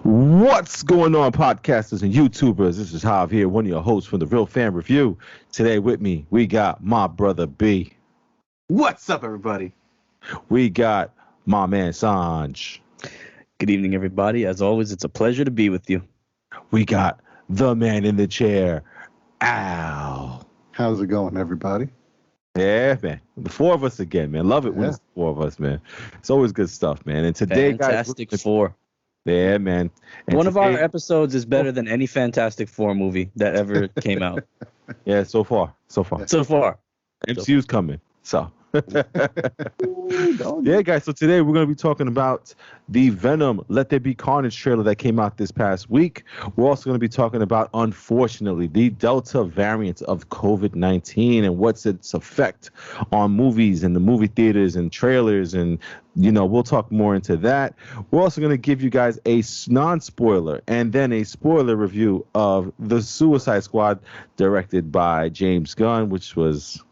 What's going on, podcasters and YouTubers? This is Hav here, one of your hosts from the Real Fan Review. Today with me, we got my brother B. What's up, everybody? We got my man Sanj. Good evening, everybody. As always, it's a pleasure to be with you. We got the man in the chair, Al. How's it going, everybody? Yeah, man. The four of us again, man. Love it when it's the four of us, man. It's always good stuff, man. And today, Fantastic guys, Four. Yeah, man. And One of our episodes is better than any Fantastic Four movie that ever came out. Yeah, so far. MCU's coming. So. Yeah, guys. So today we're going to be talking about the Venom Let There Be Carnage trailer that came out this past week. We're also going to be talking about, unfortunately, the Delta variant of COVID-19 and what's its effect on movies and the movie theaters and trailers. And, you know, we'll talk more into that. We're also going to give you guys a non-spoiler and then a spoiler review of The Suicide Squad, directed by James Gunn, which was...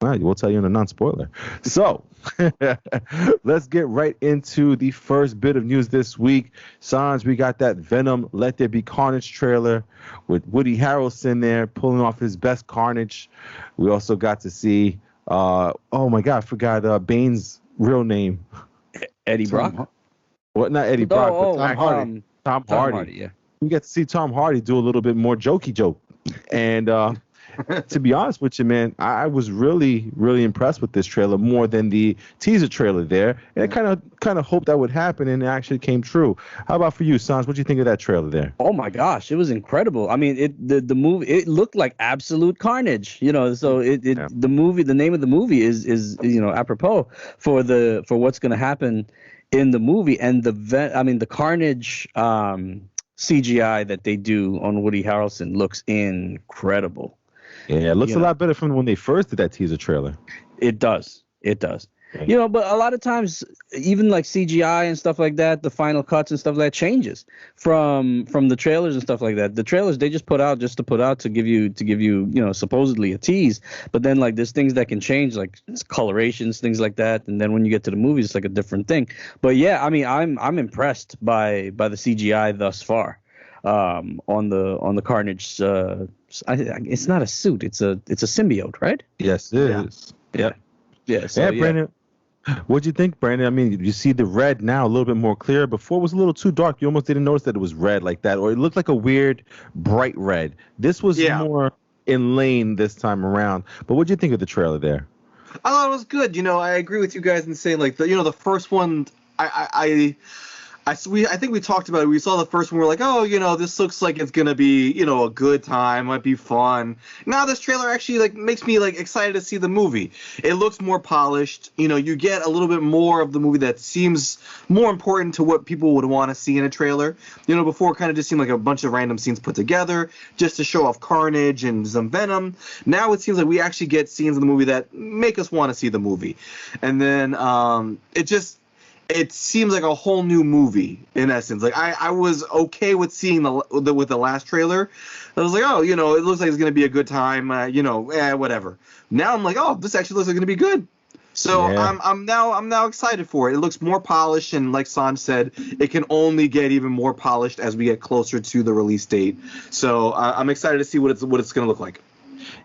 All right, we'll tell you in a non-spoiler. So, let's get right into the first bit of news this week. Sans, we got that Venom Let There Be Carnage trailer with Woody Harrelson there pulling off his best Carnage. We also got to see, oh my God, I forgot Bane's real name. Eddie Brock? What? Not Eddie Brock, but Tom Hardy. Tom Hardy, yeah. We get to see Tom Hardy do a little bit more jokey joke. And, to be honest with you, man, I was really, really impressed with this trailer more than the teaser trailer there. And I kind of hoped that would happen, and it actually came true. How about for you, Sans? What do you think of that trailer there? Oh my gosh, it was incredible. I mean, the movie, it looked like absolute carnage, you know. So the movie, the name of the movie is you know, apropos for what's going to happen in the movie. And the Carnage CGI that they do on Woody Harrelson looks incredible. Yeah, it looks a lot better from when they first did that teaser trailer. It does. You know, but a lot of times, even like CGI and stuff like that, the final cuts and stuff like that changes from the trailers and stuff like that. The trailers they just put out to give you, you know, supposedly a tease. But then like there's things that can change, like colorations, things like that. And then when you get to the movies, it's like a different thing. But yeah, I mean, I'm impressed by the CGI thus far. On the Carnage, it's not a suit, it's a symbiote, right? Yes, it is. Yeah. So, Brandon, what'd you think, Brandon? I mean, you see the red now a little bit more clear. Before it was a little too dark. You almost didn't notice that it was red like that, or it looked like a weird bright red. This was more in lane this time around. But what'd you think of the trailer there? I thought it was good. You know, I agree with you guys in saying like the first one. I think we talked about it. We saw the first one. We're like, oh, you know, this looks like it's gonna be, you know, a good time, might be fun. Now this trailer actually like makes me like excited to see the movie. It looks more polished. You know, you get a little bit more of the movie that seems more important to what people would want to see in a trailer. You know, before it kind of just seemed like a bunch of random scenes put together just to show off Carnage and some Venom. Now it seems like we actually get scenes in the movie that make us want to see the movie, and then it seems like a whole new movie in essence. Like I was okay with seeing with the last trailer. I was like, oh, you know, it looks like it's gonna be a good time. You know, whatever. Now I'm like, oh, this actually looks like it's gonna be good. So I'm now excited for it. It looks more polished, and like Sanj said, it can only get even more polished as we get closer to the release date. So I'm excited to see what it's gonna look like.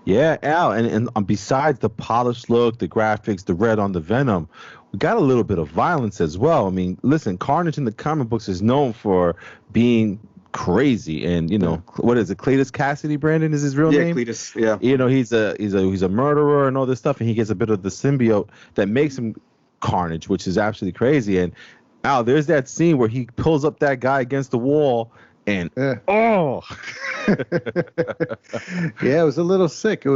Yeah, Al, and besides the polished look, the graphics, the red on the Venom, we got a little bit of violence as well. I mean, listen, Carnage in the comic books is known for being crazy, and you know, what is it? Cletus Cassidy, Brandon is his real name. Yeah, Cletus. Yeah. You know, he's a murderer and all this stuff, and he gets a bit of the symbiote that makes him Carnage, which is absolutely crazy. And Al, there's that scene where he pulls up that guy against the wall. And yeah, it was a little sick.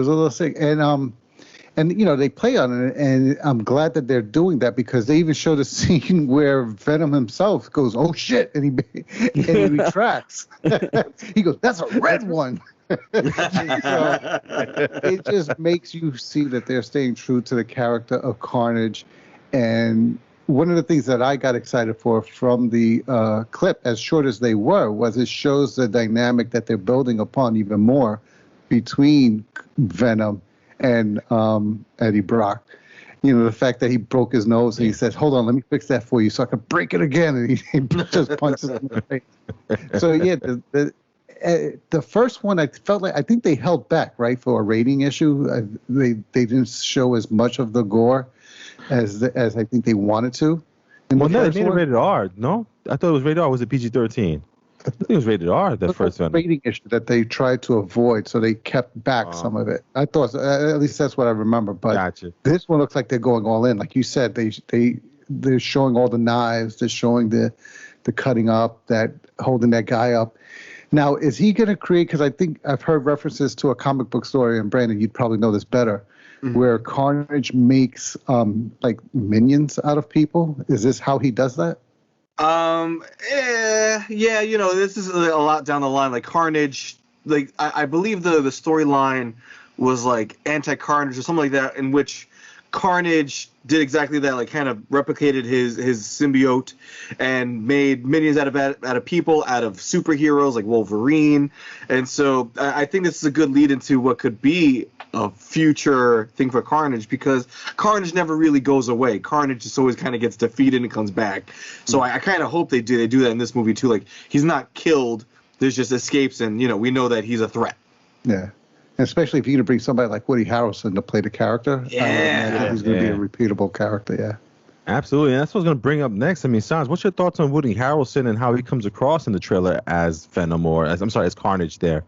And you know, they play on it, and I'm glad that they're doing that, because they even showed a scene where Venom himself goes, "Oh shit," and he retracts. He goes, "That's a red one." So it just makes you see that they're staying true to the character of Carnage. And one of the things that I got excited for from the clip, as short as they were, was it shows the dynamic that they're building upon even more between Venom and Eddie Brock. the fact that he broke his nose and he says, "Hold on, let me fix that for you so I can break it again," and he just punches him in the face. So yeah, the first one, I felt like, I think they held back, right, for a rating issue. They didn't show as much of the gore as I think they wanted to. Well, no, they made it rated R. No, I thought it was rated R. Was it PG-13? I think it was rated R. The first one. Rating issue that they tried to avoid, so they kept back some of it. I thought, at least that's what I remember. But gotcha. This one looks like they're going all in, like you said. They're showing all the knives. They're showing the cutting up, that holding that guy up. Now, is he going to create? Because I think I've heard references to a comic book story, and Brandon, you'd probably know this better, where Carnage makes like minions out of people. Is this how he does that? Yeah, this is a lot down the line. Like Carnage, like I believe the storyline was like anti-Carnage or something like that, in which Carnage did exactly that, like kind of replicated his symbiote and made minions out of people, out of superheroes like Wolverine. And so I think this is a good lead into what could be a future thing for Carnage, because Carnage never really goes away. Carnage just always kind of gets defeated and comes back. So I kind of hope they do that in this movie too. Like, he's not killed, there's just escapes, and we know that he's a threat. Yeah. Especially if you're going to bring somebody like Woody Harrelson to play the character. Yeah. He's going to be a repeatable character, yeah. Absolutely, and that's what I was going to bring up next. I mean, Sans, what's your thoughts on Woody Harrelson and how he comes across in the trailer as Venom, or as Carnage there?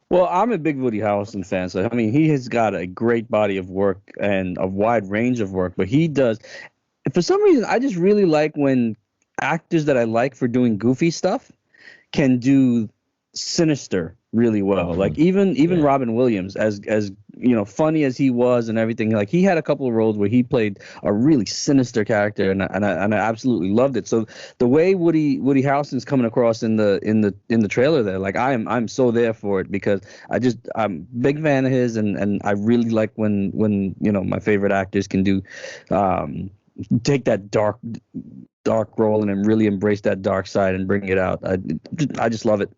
Well, I'm a big Woody Harrelson fan, so I mean, he has got a great body of work and a wide range of work, but he does. For some reason, I just really like when actors that I like for doing goofy stuff can do sinister really well. Like even Robin Williams, as funny as he was and everything, like he had a couple of roles where he played a really sinister character, and I absolutely loved it. So the way Woody Harrelson's coming across in the trailer there, like I'm so there for it, because I'm a big fan of his, and I really like when my favorite actors can do take that dark role and then really embrace that dark side and bring it out. I just love it.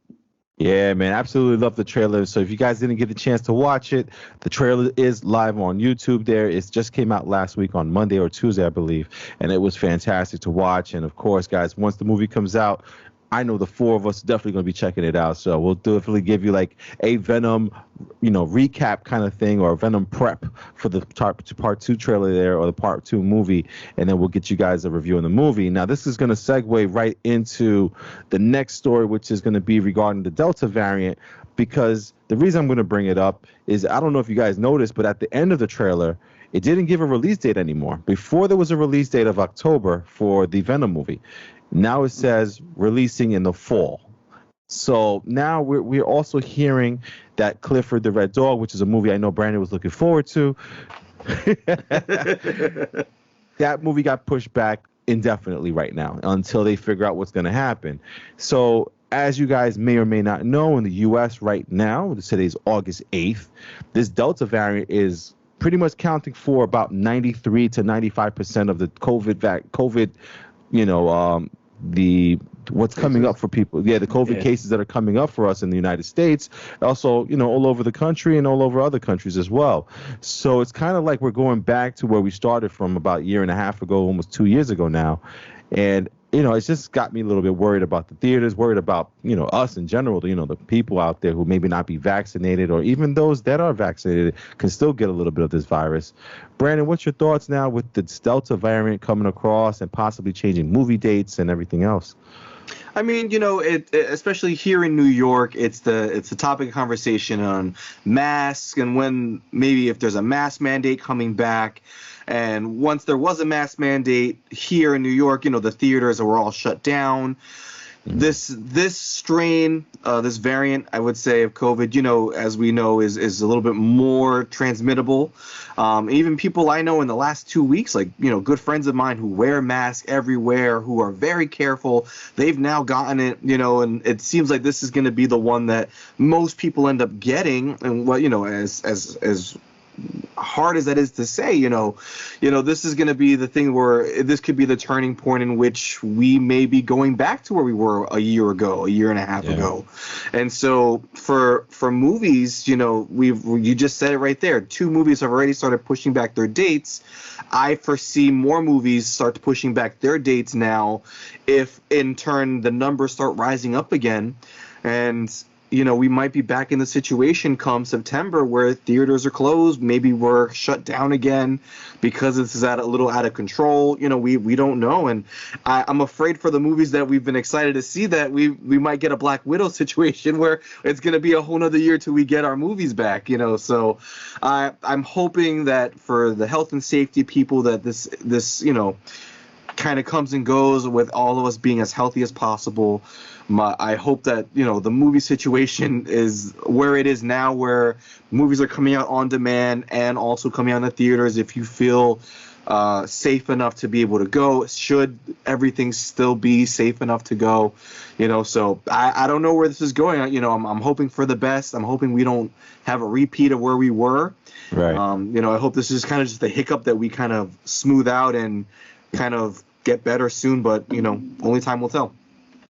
Yeah, man, absolutely love the trailer. So if you guys didn't get a chance to watch it, the trailer is live on YouTube there. It just came out last week on Monday or Tuesday, I believe, and it was fantastic to watch. And of course, guys, once the movie comes out, I know the four of us are definitely going to be checking it out. So we'll definitely give you like a Venom, recap kind of thing, or a Venom prep for the part 2 trailer there, or the part 2 movie. And then we'll get you guys a review of the movie. Now, this is going to segue right into the next story, which is going to be regarding the Delta variant, because the reason I'm going to bring it up is, I don't know if you guys noticed, but at the end of the trailer, it didn't give a release date anymore. Before, there was a release date of October for the Venom movie. Now it says releasing in the fall. So now we're also hearing that Clifford the Red Dog, which is a movie I know Brandon was looking forward to, that movie got pushed back indefinitely right now until they figure out what's going to happen. So as you guys may or may not know, in the U.S. right now, today's August 8th, this Delta variant is pretty much counting for about 93 to 95% of the COVID what's coming up for people. The COVID cases that are coming up for us in the United States, also, all over the country and all over other countries as well. So it's kind of like we're going back to where we started from about a year and a half ago, almost 2 years ago now. And, it's just got me a little bit worried about the theaters, worried about, us in general, the people out there who maybe not be vaccinated, or even those that are vaccinated can still get a little bit of this virus. Brandon, what's your thoughts now with the Delta variant coming across and possibly changing movie dates and everything else? I mean, especially here in New York, it's the topic of conversation on masks, and when maybe if there's a mask mandate coming back. And once there was a mask mandate here in New York, the theaters were all shut down. This strain, this variant, I would say, of COVID, as we know, is a little bit more transmittable. Even people I know in the last 2 weeks, like, good friends of mine who wear masks everywhere, who are very careful, they've now gotten it, and it seems like this is going to be the one that most people end up getting. And what, as hard as that is to say, this is going to be the thing where this could be the turning point in which we may be going back to where we were a year ago, a year and a half ago. And so for movies, you just said it right there. 2 movies have already started pushing back their dates. I foresee more movies start pushing back their dates now, if in turn the numbers start rising up again. And we might be back in the situation come September where theaters are closed. Maybe we're shut down again because this is a little out of control. We don't know. And I'm afraid for the movies that we've been excited to see that we might get a Black Widow situation where it's going to be a whole nother year till we get our movies back, So I'm hoping that for the health and safety people that this kind of comes and goes with all of us being as healthy as possible. I hope that the movie situation is where it is now, where movies are coming out on demand and also coming out in the theaters. If you feel safe enough to be able to go, should everything still be safe enough to go, so I don't know where this is going. I'm hoping for the best. I'm hoping we don't have a repeat of where we were. Right. I hope this is kind of just a hiccup that we kind of smooth out and kind of get better soon, but only time will tell.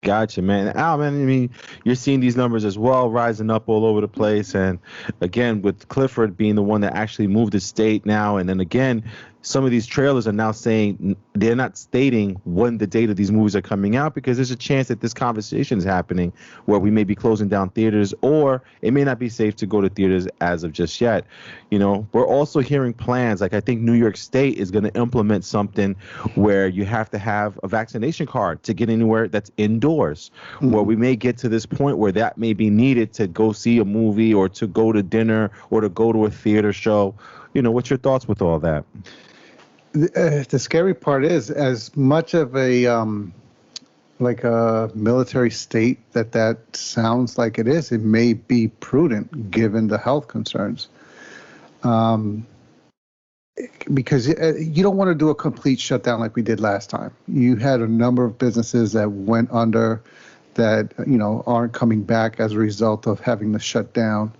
Gotcha, man. Man, I mean, you're seeing these numbers as well, rising up all over the place. And again, with Clifford being the one that actually moved the state now, and then again, some of these trailers are now saying they're not stating when the date of these movies are coming out, because there's a chance that this conversation is happening where we may be closing down theaters, or it may not be safe to go to theaters as of just yet. We're also hearing plans, like I think New York State is going to implement something where you have to have a vaccination card to get anywhere that's indoors, where we may get to this point where that may be needed to go see a movie or to go to dinner or to go to a theater show. What's your thoughts with all that? The scary part is, as much of a like a military state that sounds like it is, it may be prudent given the health concerns. Because you don't want to do a complete shutdown like we did last time. You had a number of businesses that went under that aren't coming back as a result of having to shut down.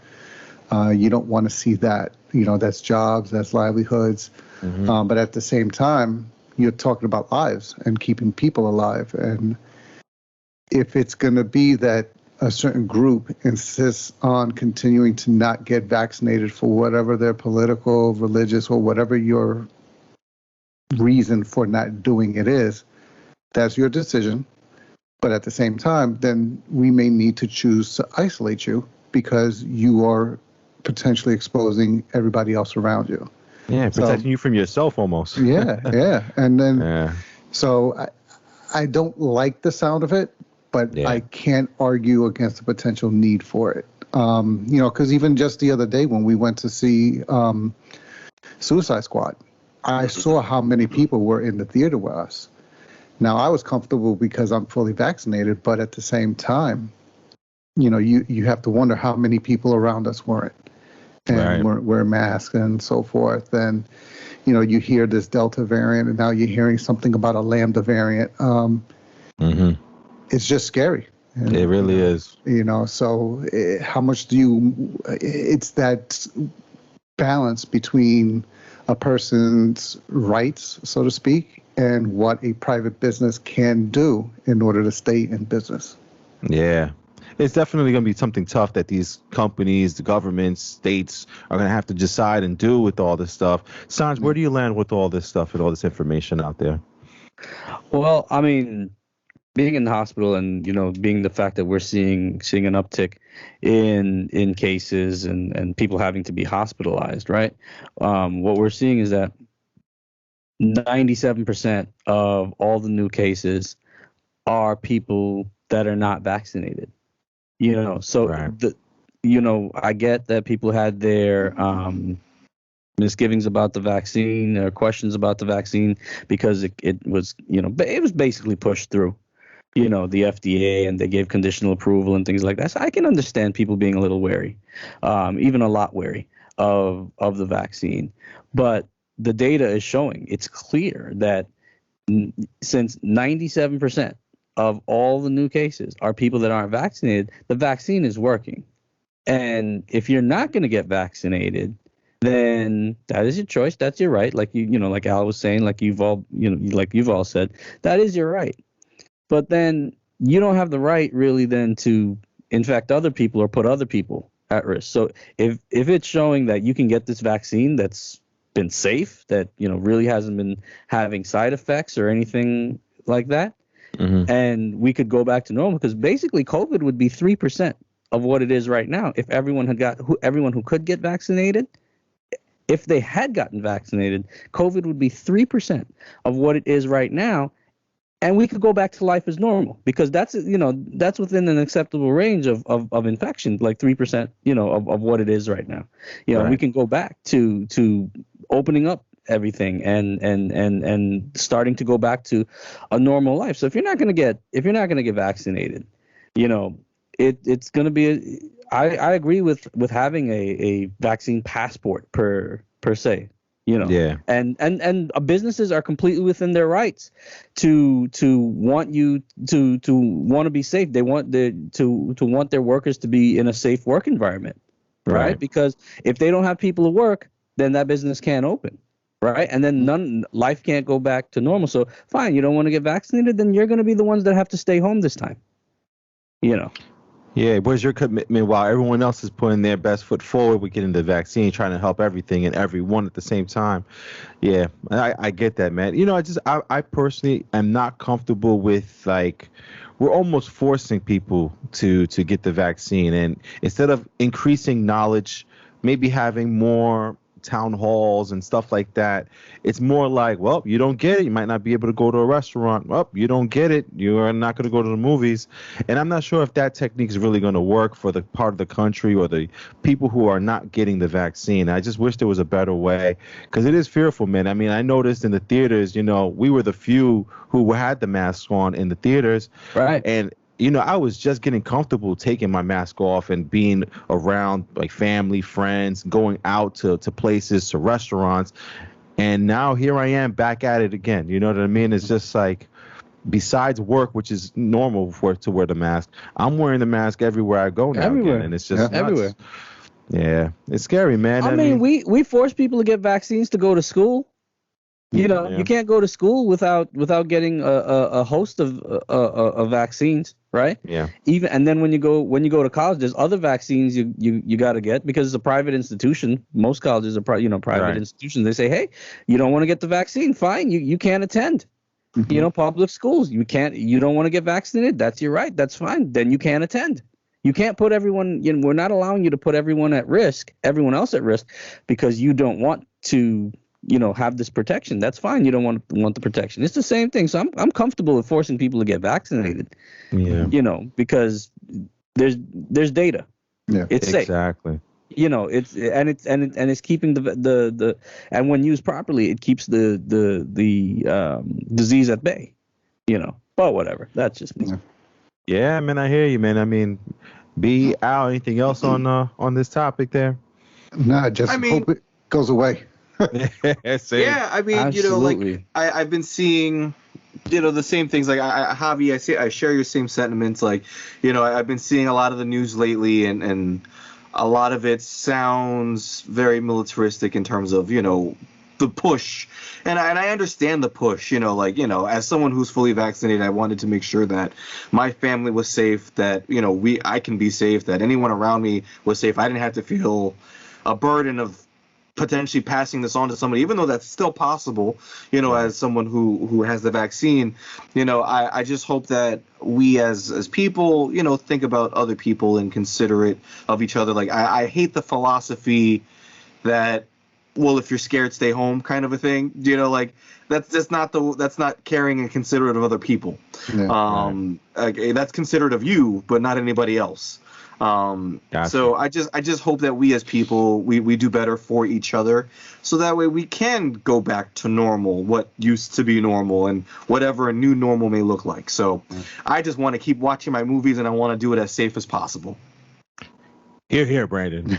You don't want to see that. That's jobs, that's livelihoods. But at the same time, you're talking about lives and keeping people alive. And if it's going to be that a certain group insists on continuing to not get vaccinated for whatever their political, religious, or whatever your reason for not doing it is, that's your decision. But at the same time, then we may need to choose to isolate you because you are potentially exposing everybody else around you. Yeah, protecting you from yourself almost. yeah. And then, so I don't like the sound of it, but I can't argue against the potential need for it. Because even just the other day when we went to see Suicide Squad, I saw how many people were in the theater with us. Now, I was comfortable because I'm fully vaccinated, but at the same time, you have to wonder how many people around us weren't. And wear masks and so forth. And, you hear this Delta variant, and now you're hearing something about a Lambda variant. It's just scary. And, it really is. So how much it's that balance between a person's rights, so to speak, and what a private business can do in order to stay in business. Yeah. It's definitely going to be something tough that these companies, the governments, states are going to have to decide and do with all this stuff. Sanj, where do you land with all this stuff and all this information out there? Well, I mean, being in the hospital and, being the fact that we're seeing an uptick in cases and people having to be hospitalized, right? What we're seeing is that 97% of all the new cases are people that are not vaccinated. I get that people had their misgivings about the vaccine or questions about the vaccine because it was basically pushed through, the FDA, and they gave conditional approval and things like that. So I can understand people being a little wary, even a lot wary of the vaccine. But the data is showing, it's clear that since 97% of all the new cases are people that aren't vaccinated, the vaccine is working. And if you're not going to get vaccinated, then that is your choice. That's your right. Like like Al was saying, like you've all said, that is your right. But then you don't have the right really then to infect other people or put other people at risk. So if it's showing that you can get this vaccine that's been safe, that really hasn't been having side effects or anything like that, and we could go back to normal, because basically COVID would be 3% of what it is right now if everyone who could get vaccinated. If they had gotten vaccinated, COVID would be 3% of what it is right now, and we could go back to life as normal, because that's within an acceptable range of infection, like 3%, of what it is right now. Right. We can go back to opening up everything and starting to go back to a normal life. So if you're not going to get vaccinated, it's going to be I agree with having a vaccine passport per se. Yeah. And businesses are completely within their rights to want you to want to be safe. They want to want their workers to be in a safe work environment, right? Because if they don't have people to work, then that business can't open, right? And then life can't go back to normal. So fine, you don't want to get vaccinated, then you're going to be the ones that have to stay home this time. Yeah, where's your commitment while everyone else is putting their best foot forward with getting the vaccine, trying to help everything and everyone at the same time? Yeah, I get that, man. I personally am not comfortable with, like, we're almost forcing people to get the vaccine, and instead of increasing knowledge, maybe having more town halls and stuff like that, it's more like, well, you don't get it, you might not be able to go to a restaurant. Well, you don't get it, you are not going to go to the movies. And I'm not sure if that technique is really going to work for the part of the country or the people who are not getting the vaccine. I just wish there was a better way, because it is fearful, man. I mean, I noticed in the theaters, we were the few who had the masks on in the theaters, right? And I was just getting comfortable taking my mask off and being around, like, family, friends, going out to places, to restaurants. And now here I am back at it again. You know what I mean? It's just like, besides work, which is normal to wear the mask, I'm wearing the mask everywhere I go now. Everywhere. Again, and it's just nuts. Everywhere. Yeah, it's scary, man. I mean, we force people to get vaccines to go to school. You can't go to school without getting a host of vaccines, right? Yeah. And then when you go to college, there's other vaccines you got to get, because it's a private institution. Most colleges are private institutions. They say, hey, you don't want to get the vaccine, fine, you can't attend. Public schools, you don't want to get vaccinated, that's your right, that's fine, then you can't attend. You can't put everyone, we're not allowing you to put everyone else at risk, because you don't want to have this protection. That's fine. You don't want the protection. It's the same thing. So I'm comfortable with forcing people to get vaccinated. Yeah. Because there's data. Yeah. It's safe. Exactly. It's keeping the and when used properly, it keeps the disease at bay. But whatever. That's just me. Yeah, man, I hear you, man. I mean, Al, anything else on this topic there? No, hope it goes away. Yeah, I mean, Absolutely. I've been seeing, the same things. Like Javi, I share your same sentiments. Like, I've been seeing a lot of the news lately, and a lot of it sounds very militaristic in terms of, the push. And I understand the push, as someone who's fully vaccinated, I wanted to make sure that my family was safe, that, I can be safe, that anyone around me was safe. I didn't have to feel a burden of potentially passing this on to somebody, even though that's still possible, as someone who has the vaccine. I just hope that we as people, think about other people and considerate of each other. Like, I hate the philosophy that, well, if you're scared, stay home kind of a thing. Like, that's not caring and considerate of other people. Yeah, that's considerate of you, but not anybody else. Gotcha. So I just hope that we as people, we do better for each other, so that way we can go back to normal, what used to be normal, and whatever a new normal may look like. So I just want to keep watching my movies, and I want to do it as safe as possible. Hear, hear, Brandon.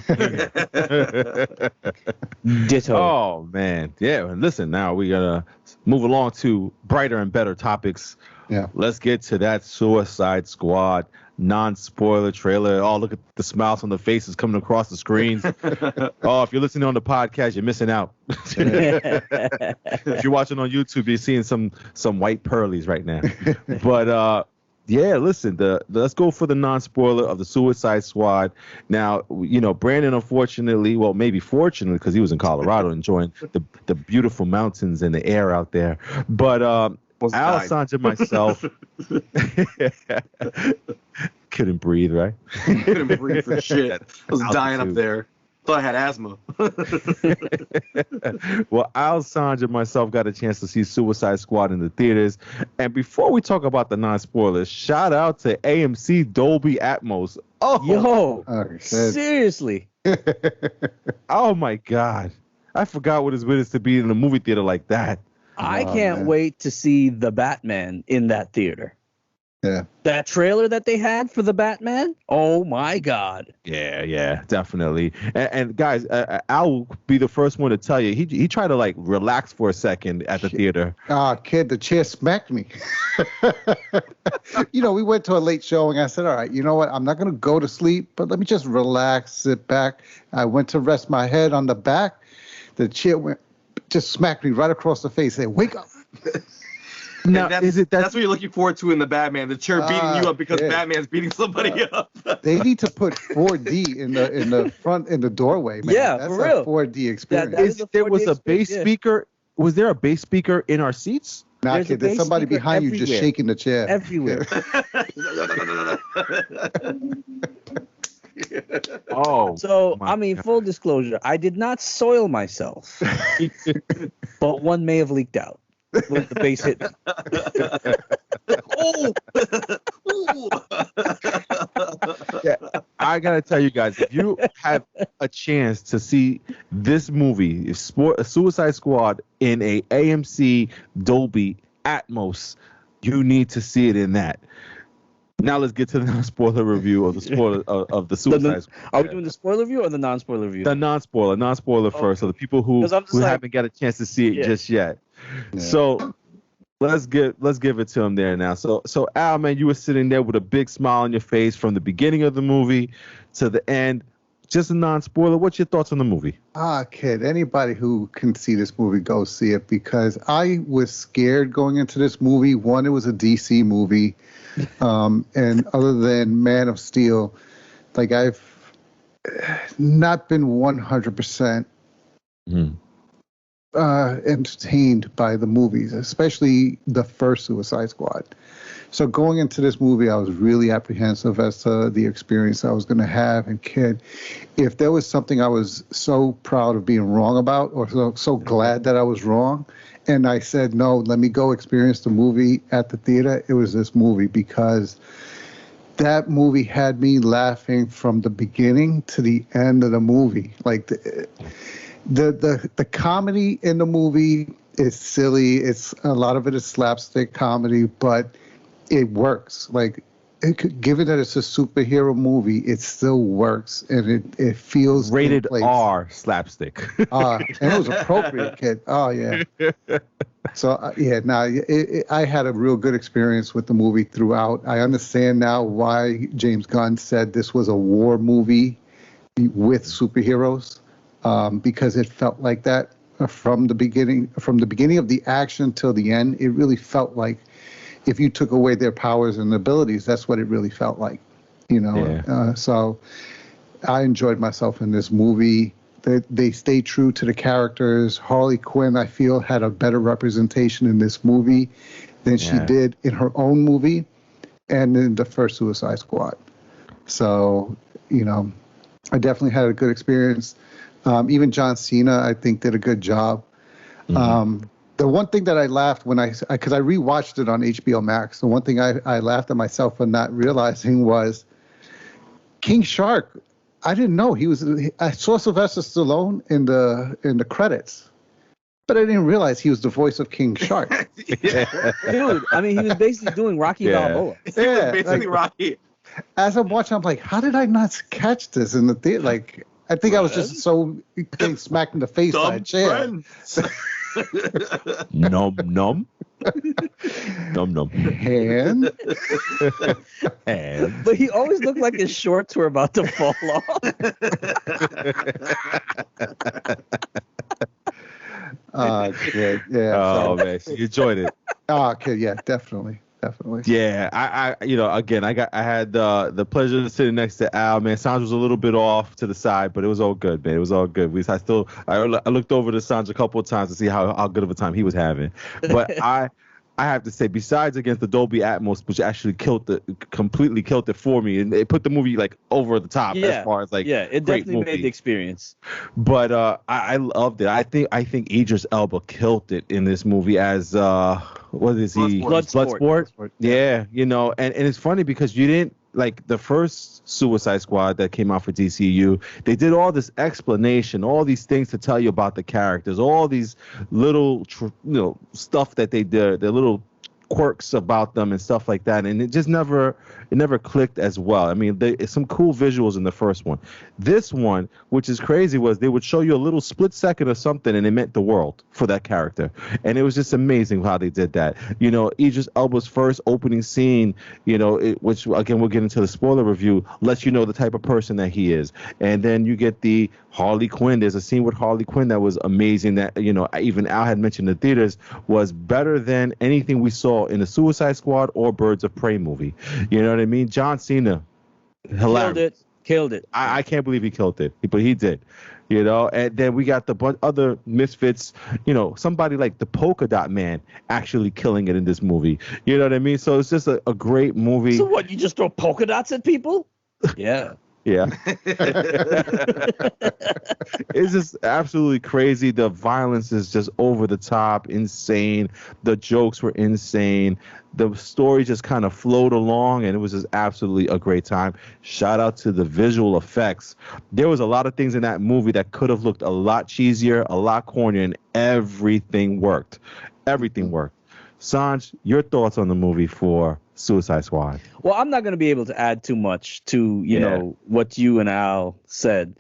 Ditto. Oh man, yeah. And listen, now we gotta move along to brighter and better topics. Yeah. Let's get to that Suicide Squad non-spoiler trailer. Oh, look at the smiles on the faces coming across the screens. Oh, if you're listening on the podcast, you're missing out. If you're watching on YouTube, you're seeing some white pearlies right now. But yeah, listen, let's go for the non-spoiler of the Suicide Squad. Now, you know, Brandon, unfortunately, well, maybe fortunately, because he was in Colorado enjoying the beautiful mountains and the air out there. But Alessandra and myself couldn't breathe, right? Couldn't breathe for shit. I was dying up there. Thought I had asthma. Well, Alessandra and myself got a chance to see Suicide Squad in the theaters. And before we talk about the non-spoilers, shout out to AMC Dolby Atmos. Yo, Okay. seriously. Oh my God. I forgot what it's been to be in a movie theater like that. I can't wait to see the Batman in that theater. Yeah. That trailer that they had for the Batman? Oh my God. Yeah, definitely. And guys, I'll be the first one to tell you, he tried to like relax for a second at the theater. Kid, the chair smacked me. You know, we went to a late showing. I said, all right, you know what? I'm not going to go to sleep, but let me just relax, sit back. I went to rest my head on the back. The chair just smacked me right across the face. Said, wake up. Now, that's what you're looking forward to in the Batman, the chair beating you up because Batman's beating somebody up. They need to put 4D in the front in the doorway, man. Yeah, that's for real. a 4D experience. There was a bass speaker. Was there a bass speaker in our seats? Nah, There's kid, a there's bass somebody speaker behind you just everywhere. shaking the chair. Everywhere. Oh. So, my I mean, God. full disclosure, I did not soil myself, but one may have leaked out with the bass hit. Yeah, I gotta tell you guys, if you have a chance to see this movie, Suicide Squad, in a AMC Dolby Atmos, you need to see it in that. Now let's get to the non-spoiler review of the Suicide Squad. Are we doing the spoiler review or the non-spoiler review? The non-spoiler first, so the people who 'Cause I'm just like- haven't got a chance to see it Yeah. just yet. Yeah. So let's give it to him there now. So Al, man, you were sitting there with a big smile on your face from the beginning of the movie to the end. Just a non-spoiler. What's your thoughts on the movie? Kid, anybody who can see this movie, go see it, because I was scared going into this movie. One, it was a DC movie. And other than Man of Steel, like, I've not been 100% entertained by the movies, especially the first Suicide Squad. So going into this movie, I was really apprehensive as to the experience I was going to have. And kid, if there was something I was so proud of being wrong about, or so glad that I was wrong, and I said, no, let me go experience the movie at the theater, it was this movie, because that movie had me laughing from the beginning to the end of the movie. Like, the comedy in the movie is silly. It's a lot of it is slapstick comedy, but it works. Like, given that it's a superhero movie, it still works, and it feels Rated in place. R slapstick. And it was appropriate, kid. Oh yeah. So I had a real good experience with the movie throughout. I understand now why James Gunn said this was a war movie with superheroes, because it felt like that from the beginning. From the beginning of the action till the end, it really felt like, if you took away their powers and abilities, that's what it really felt like, you know. Yeah. So I enjoyed myself in this movie. They stayed true to the characters. Harley Quinn, I feel, had a better representation in this movie than she did in her own movie and in the first Suicide Squad. So, you know, I definitely had a good experience. Even John Cena, I think, did a good job. Mm-hmm. The one thing that I laughed when because I rewatched it on HBO Max, the one thing I laughed at myself for not realizing was King Shark. I didn't know he was. I saw Sylvester Stallone in the credits, but I didn't realize he was the voice of King Shark. Dude, I mean, he was basically doing Rocky Balboa. He was basically Rocky. as I'm watching, I'm like, how did I not catch this in the theater? Like, I think I was just so getting smacked in the face by a chair. Num num. Num num. And But he always looked like his shorts were about to fall off. Good. Yeah. Oh man, so you enjoyed it. Okay. Yeah. Definitely. Yeah, I again, I had the pleasure of sitting next to Al. Man, Sanj was a little bit off to the side, but it was all good, man. It was all good. I looked over to Sanj a couple of times to see how good of a time he was having. But I have to say, besides against the Dolby Atmos, which actually completely killed it for me, and it put the movie like over the top as far as like it definitely made the experience. But I loved it. I think Idris Elba killed it in this movie as what is he? Bloodsport. Yeah, and it's funny because you didn't like the first Suicide Squad that came out for DCEU. They did all this explanation, all these things to tell you about the characters, all these little stuff that they did, the little quirks about them and stuff like that, and it just never clicked as well. I mean, there's some cool visuals in the first one. This one, which is crazy, was they would show you a little split second of something and it meant the world for that character, and it was just amazing how they did that. Idris Elba's first opening scene, which again we'll get into the spoiler review, lets you know the type of person that he is, and then you get the Harley Quinn. There's a scene with Harley Quinn that was amazing that even Al had mentioned in the theaters was better than anything we saw in the Suicide Squad or Birds of Prey movie. You know what I mean? John Cena, hilarious. Killed it. I can't believe he killed it, but he did. And then we got the other misfits, somebody like the Polka Dot Man actually killing it in this movie. You know what I mean? So it's just a great movie. So what, you just throw polka dots at people? Yeah. Yeah. It's just absolutely crazy. The violence is just over the top, insane. The jokes were insane. The story just kind of flowed along, and it was just absolutely a great time. Shout out to the visual effects. There was a lot of things in that movie that could have looked a lot cheesier, a lot cornier, and everything worked. Everything worked. Sanj, your thoughts on the movie for Suicide Squad? Well, I'm not going to be able to add too much to what you and Al said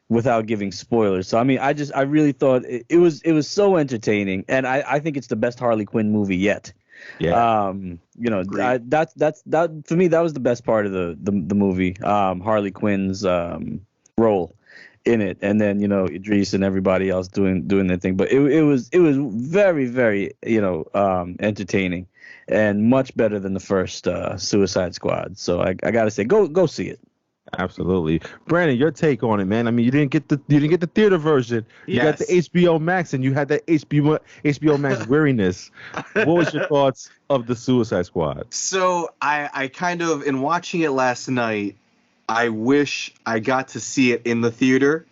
without giving spoilers. So I mean, I really thought it was so entertaining, and I think it's the best Harley Quinn movie yet. Yeah. That for me, that was the best part of the movie. Harley Quinn's role in it, and then Idris and everybody else doing their thing. But it was very, very entertaining and much better than the first Suicide Squad. So I gotta say, go see it. Absolutely. Brandon, your take on it, man. I mean, you didn't get the theater version. You got the HBO Max, and you had that HBO Max weariness. What was your thoughts of the Suicide Squad? So I kind of, in watching it last night, I wish I got to see it in the theater,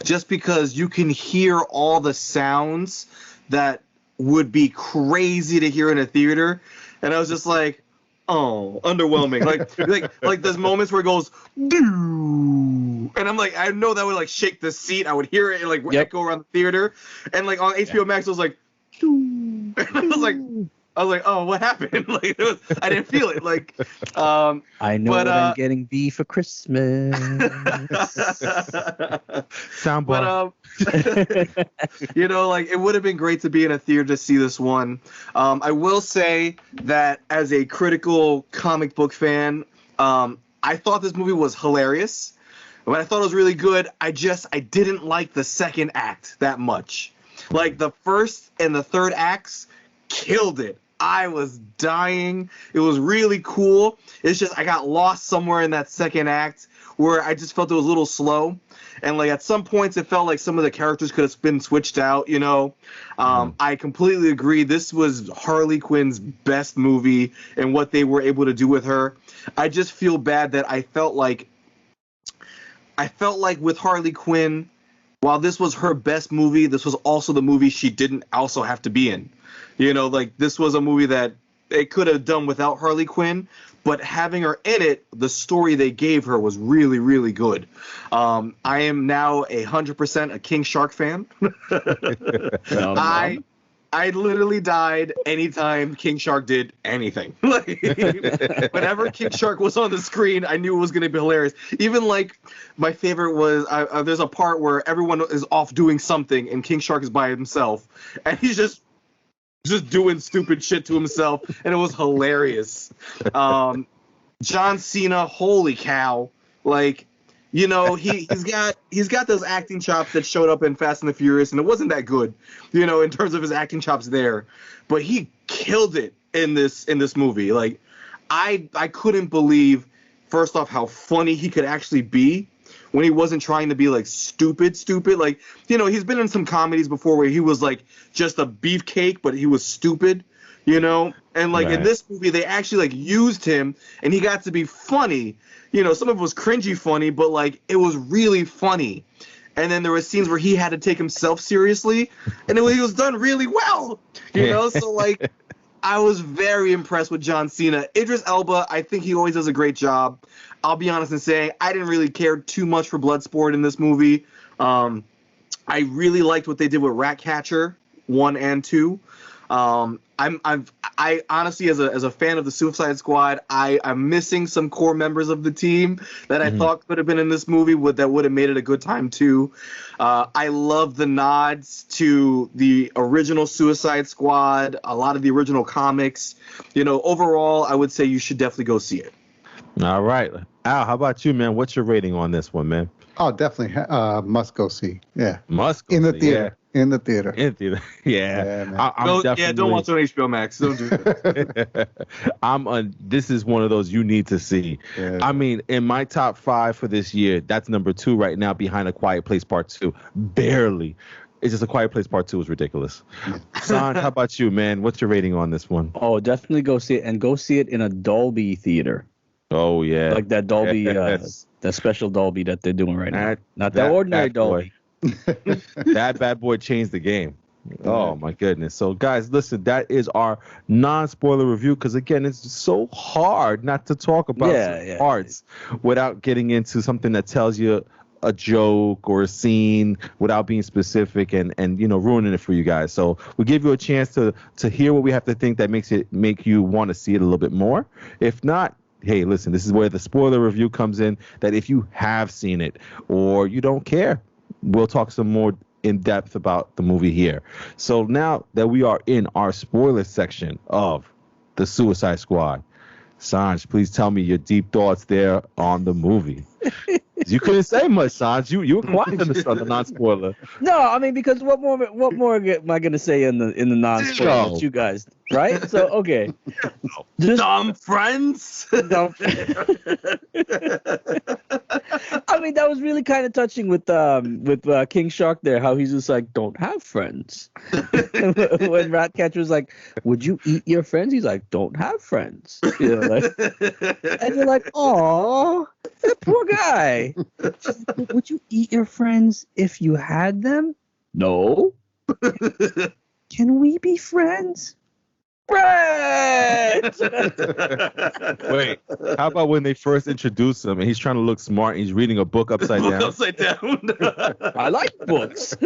just because you can hear all the sounds that would be crazy to hear in a theater. And I was just like, oh, underwhelming. like there's moments where it goes, doo, and I'm like, I know that would like shake the seat. I would hear it and like echo around the theater. And like on HBO Max, it was like, doo. And I was like, oh, what happened? Like I didn't feel it. Like, I know what I'm getting B for Christmas. Soundbar. But like it would have been great to be in a theater to see this one. I will say that as a critical comic book fan, I thought this movie was hilarious. But I thought it was really good. I didn't like the second act that much. Like the first and the third acts killed it. I was dying. It was really cool. It's just I got lost somewhere in that second act where I just felt it was a little slow. And like at some points it felt like some of the characters could have been switched out, I completely agree. This was Harley Quinn's best movie and what they were able to do with her. I just feel bad that I felt like with Harley Quinn, while this was her best movie, this was also the movie she didn't also have to be in. Like this was a movie that it could have done without Harley Quinn, but having her in it, the story they gave her was really, really good. I am now 100% a King Shark fan. I literally died anytime King Shark did anything. Like, whenever King Shark was on the screen, I knew it was going to be hilarious. Even like my favorite was there's a part where everyone is off doing something and King Shark is by himself and he's just doing stupid shit to himself, and it was hilarious. John Cena, holy cow! Like, you know, he's got those acting chops that showed up in Fast and the Furious, and it wasn't that good, you know, in terms of his acting chops there, but he killed it in this movie. Like, I couldn't believe, first off, how funny he could actually be when he wasn't trying to be like stupid. Like, you know, he's been in some comedies before where he was like just a beefcake, but he was stupid, you know? And like in this movie, they actually like used him and he got to be funny. You know, some of it was cringy funny, but like it was really funny. And then there were scenes where he had to take himself seriously and he was done really well, you know? So like, I was very impressed with John Cena. Idris Elba, I think he always does a great job. I'll be honest in saying I didn't really care too much for Bloodsport in this movie. I really liked what they did with Ratcatcher 1 and 2. I honestly, as a fan of the Suicide Squad, I'm missing some core members of the team that I thought could have been in this movie that would have made it a good time too. I love the nods to the original Suicide Squad, a lot of the original comics. You know, overall, I would say you should definitely go see it. All right. Al, how about you, man? What's your rating on this one, man? Oh, definitely must go see. Yeah. Must go in the see, theater. Yeah. In the theater. In theater. Yeah. I'm definitely... don't watch it on HBO Max. Don't do that. This is one of those you need to see. Yeah. I mean, in my top 5 for this year, that's number 2 right now behind A Quiet Place Part 2. Barely. It's just A Quiet Place Part 2 is ridiculous. Son, how about you, man? What's your rating on this one? Oh, definitely go see it, and go see it in a Dolby theater. Oh, yeah. Like that Dolby, that special Dolby that they're doing right now. Not that ordinary Dolby. That bad boy changed the game. Oh, my goodness. So, guys, listen, that is our non-spoiler review because, again, it's so hard not to talk about parts without getting into something that tells you a joke or a scene without being specific and you know, ruining it for you guys. So we give you a chance to hear what we have to think that make you want to see it a little bit more. If not, hey, listen, this is where the spoiler review comes in, that if you have seen it or you don't care, we'll talk some more in depth about the movie here. So now that we are in our spoiler section of the Suicide Squad, Sanj, please tell me your deep thoughts there on the movie. You couldn't say much, Sanj. You were quiet on the non-spoiler. No, I mean, because what more am I gonna say in the non-spoiler with you guys, right? So okay, just dumb friends. I mean, that was really kind of touching with King Shark there, how he's just like, don't have friends. When Ratcatcher was like, would you eat your friends? He's like, don't have friends. You know, like, and you're like, oh, that poor guy. Like, would you eat your friends if you had them? No. Can we be friends? Friends! Wait, how about when they first introduce him and he's trying to look smart and he's reading a book upside down? Upside down. I like books.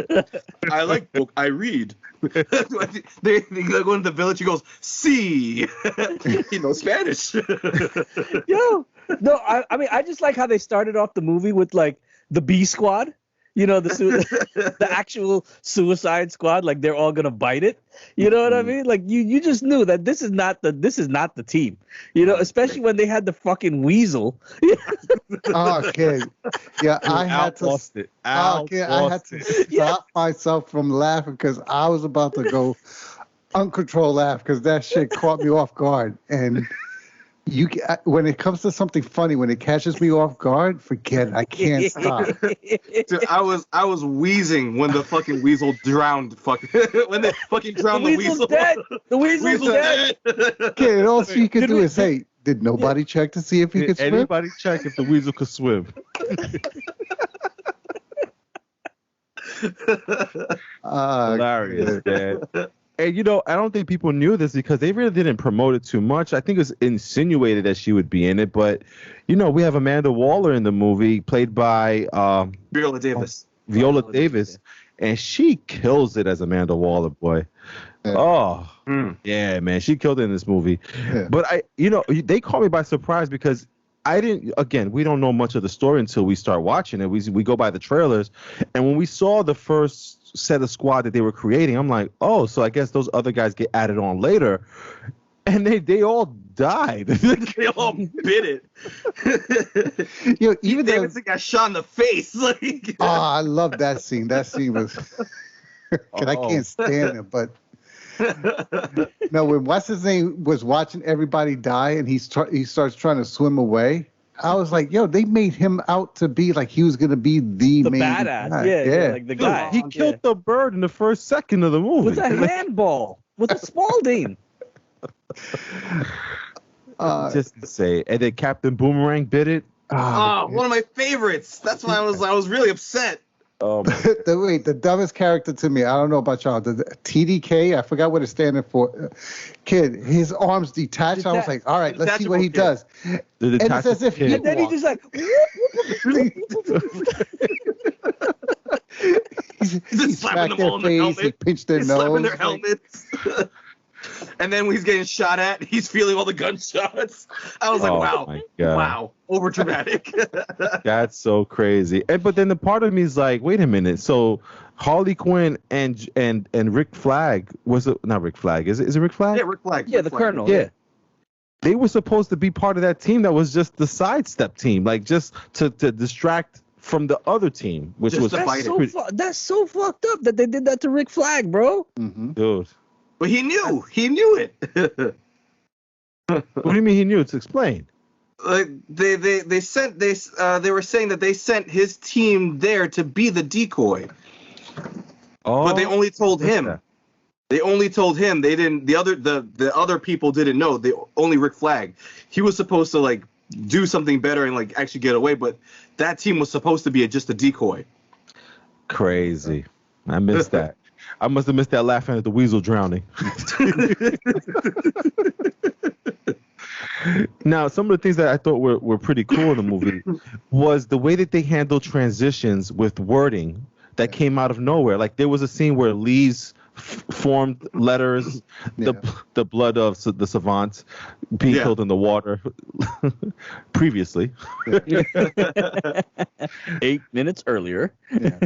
I like book. I read. they go into the village. He goes, "See," he knows Spanish. Yo, no, I mean, I just like how they started off the movie with like the B Squad. You know, the actual Suicide Squad, like they're all gonna bite it. You know what I mean? Like you just knew that this is not the team. You know, especially when they had the fucking weasel. Oh, okay. Yeah, I had to stop myself from laughing because I was about to go uncontrolled laugh because that shit caught me off guard. And when it comes to something funny, when it catches me off guard, forget it. I can't stop. Dude, I was wheezing when the fucking weasel drowned. When they fucking drowned the weasel. Dead. The weasel's dead. Okay, and all you can do is, hey, did nobody check to see if he could swim? Anybody check if the weasel could swim? Hilarious, man. And, you know, I don't think people knew this because they really didn't promote it too much. I think it was insinuated that she would be in it. But, you know, we have Amanda Waller in the movie, played by Viola Davis. Viola Davis. And she kills it as Amanda Waller, boy. Oh, Mm. yeah, man, she killed it in this movie. Yeah. But they caught me by surprise because I didn't. Again, we don't know much of the story until we start watching it. We go by the trailers, and when we saw the first set of squad that they were creating, I'm like, oh, so I guess those other guys get added on later, and they all died. They all bit it. Even Davidson got shot in the face. Like, oh, I love that scene. That scene was. I can't stand it, but. No, when what's his name was watching everybody die and he starts trying to swim away, I was like, yo, they made him out to be like he was gonna be the main badass. guy. Yeah, like the guy. He killed the bird in the first second of the movie with a handball, with a Spalding. Just to say, and then Captain Boomerang bit it. oh, one of my favorites. That's why I was really upset. The dumbest character to me, I don't know about y'all, the TDK, I forgot what it standing for. Kid, his arms detached. I was like, all right, let's see what he does. And it's as if and then he just like he's slapping them all in their helmet. He pinched their nose. Slapping their helmets. And then when he's getting shot at, he's feeling all the gunshots. I was like, wow, over dramatic. That's so crazy. But then the part of me is like, wait a minute. So Harley Quinn and Rick Flag not Rick Flag? Is it Rick Flag? Yeah, Rick Flag. yeah, Rick the Flag. Colonel. Yeah. They were supposed to be part of that team that was just the sidestep team, like just to distract from the other team, which Just was to That's so fucked up that they did that to Rick Flag, bro. Dude. But he knew it. What do you mean he knew? It's explained. Like they were saying that they sent his team there to be the decoy, but they only told him. They only told him. They didn't. The other people didn't know. Only Rick Flag. He was supposed to like do something better and like actually get away, but that team was supposed to be just a decoy. Crazy. I missed that. I must have missed that laughing at the weasel drowning. Now, some of the things that I thought were pretty cool in the movie was the way that they handled transitions with wording that came out of nowhere. Like there was a scene where leaves formed letters, the blood of the savants being killed in the water previously. 8 minutes earlier.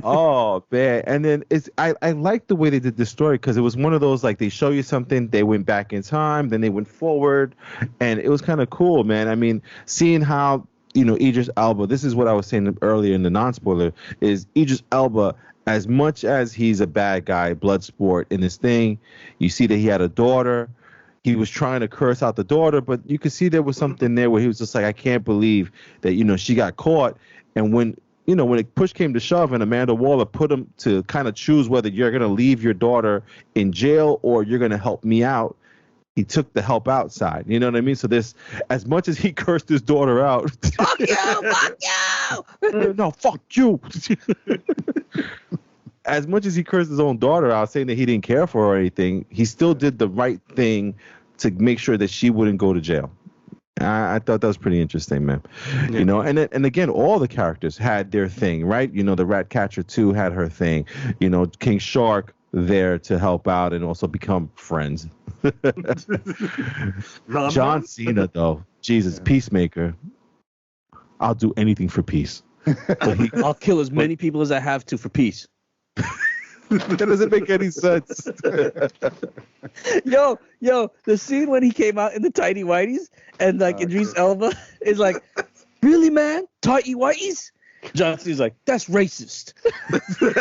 Oh man. And then I like the way they did this story because it was one of those like they show you something, they went back in time, then they went forward, and it was kind of cool, man. I mean, seeing how Idris Elba, this is what I was saying earlier in the non-spoiler, is Idris Elba, as much as he's a bad guy, blood sport in this thing, you see that he had a daughter. He was trying to curse out the daughter, but you could see there was something there where he was just like, I can't believe that, she got caught. And when it push came to shove and Amanda Waller put him to kind of choose whether you're going to leave your daughter in jail or you're going to help me out, he took the help out side. You know what I mean? So this, as much as he cursed his daughter out. Fuck you! Fuck you! No, fuck you! As much as he cursed his own daughter out, saying that he didn't care for her or anything, he still did the right thing to make sure that she wouldn't go to jail. I thought that was pretty interesting, man. Yeah. And again, all the characters had their thing, right? The Ratcatcher 2 had her thing. King Shark there to help out and also become friends. John Cena, though, Jesus, Peacemaker. I'll do anything for peace. I'll kill as many people as I have to for peace. That doesn't make any sense. Yo, the scene when he came out in the tighty whities and like Idris Elba is like, really, man? Tighty whities? John Cena's like, that's racist. Dude,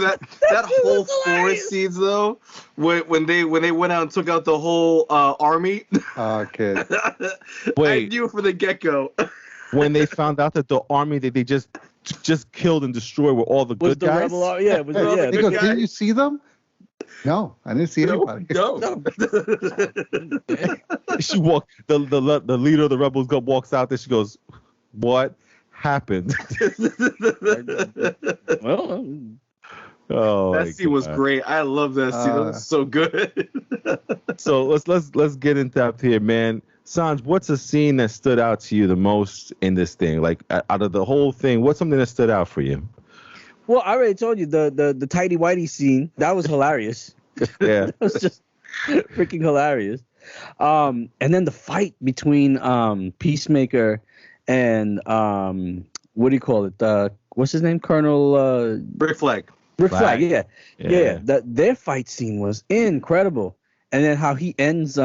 that whole forest scenes though, when they went out and took out the whole army. Oh, kid. Wait. I knew from the get-go. When they found out that the army that they just killed and destroyed were all the good guys. Didn't you see them? No, I didn't see anybody. No. She walked. The leader of the rebels walks out there. She goes, "What happened?" Well, that scene was great. I love that scene. That was so good. So let's get in depth here, man. Sanj, what's a scene that stood out to you the most in this thing? Like out of the whole thing, what's something that stood out for you? Well, I already told you the tighty whitey scene. That was hilarious. Yeah. That was just freaking hilarious. And then the fight between Peacemaker and what do you call it? What's his name? Colonel Rick Flag. Rick Flag. Yeah. Their fight scene was incredible. And then how he ends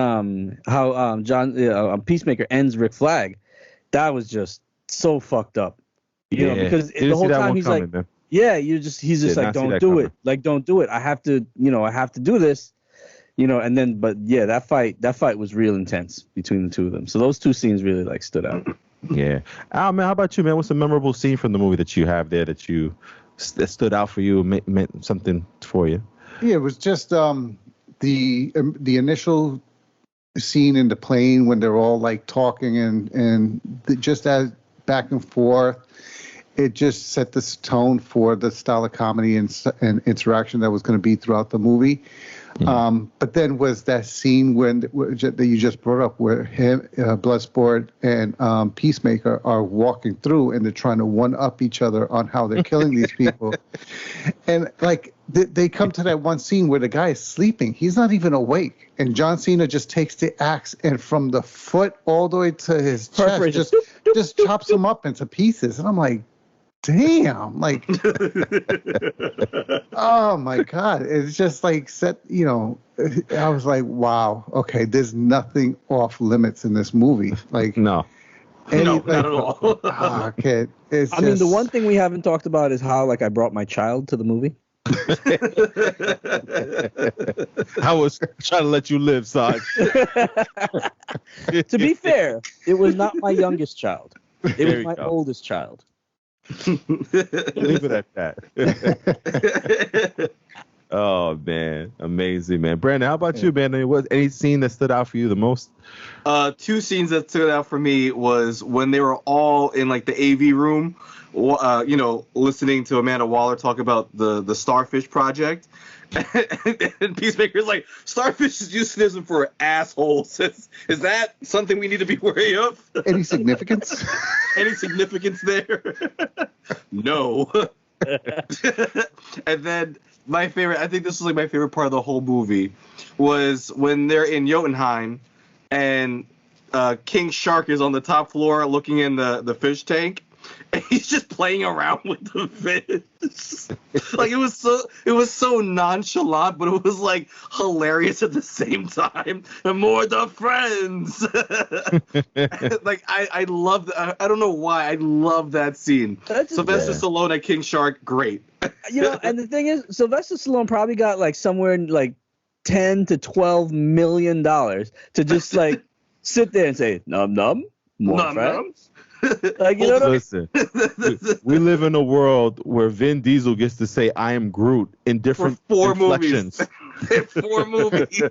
Peacemaker ends Rick Flag. That was just so fucked up. You know, because the whole time he's like, man. Yeah, he's just like, don't do it. Like, don't do it. I have to do this. You know, and then, but yeah, that fight was real intense between the two of them. So those two scenes really like stood out. Yeah. Al, man, how about you, man? What's a memorable scene from the movie that you have there that stood out for you, meant something for you? Yeah, it was just the initial scene in the plane when they're all like talking and just as back and forth. It just set this tone for the style of comedy and interaction that was going to be throughout the movie. But then was that scene that you just brought up where him, Bloodsport, and Peacemaker are walking through and they're trying to one-up each other on how they're killing these people. And like they come to that one scene where the guy is sleeping. He's not even awake. And John Cena just takes the axe and from the foot all the way to his chest just chops him up into pieces. And I'm like, damn, like, oh my God. It's just like I was like, wow, okay, there's nothing off limits in this movie. Like, not at all. Okay. I mean, the one thing we haven't talked about is how, like, I brought my child to the movie. I was trying to let you live, son. To be fair, it was not my youngest child. It was my oldest child. Leave it at that. Oh man, amazing, man. Brandon, how about you, man? Any scene that stood out for you the most? Two scenes that stood out for me was when they were all in like the AV room, listening to Amanda Waller talk about the Starfish project. And Peacemaker's like, Starfish is euphemism for assholes. Is that something we need to be wary of? Any significance? Any significance there? No. And then my favorite, I think this was like my favorite part of the whole movie, was when they're in Jotunheim and King Shark is on the top floor looking in the fish tank. And he's just playing around with the fish. Like it was so nonchalant, but it was like hilarious at the same time. And more the friends. Like I love that. I don't know why I love that scene. Sylvester Stallone at King Shark, great. And the thing is, Sylvester Stallone probably got like somewhere in like $10 to $12 million to just like sit there and say num num more friends. Like, listen, we live in a world where Vin Diesel gets to say "I am Groot" in different inflections. In 4 movies.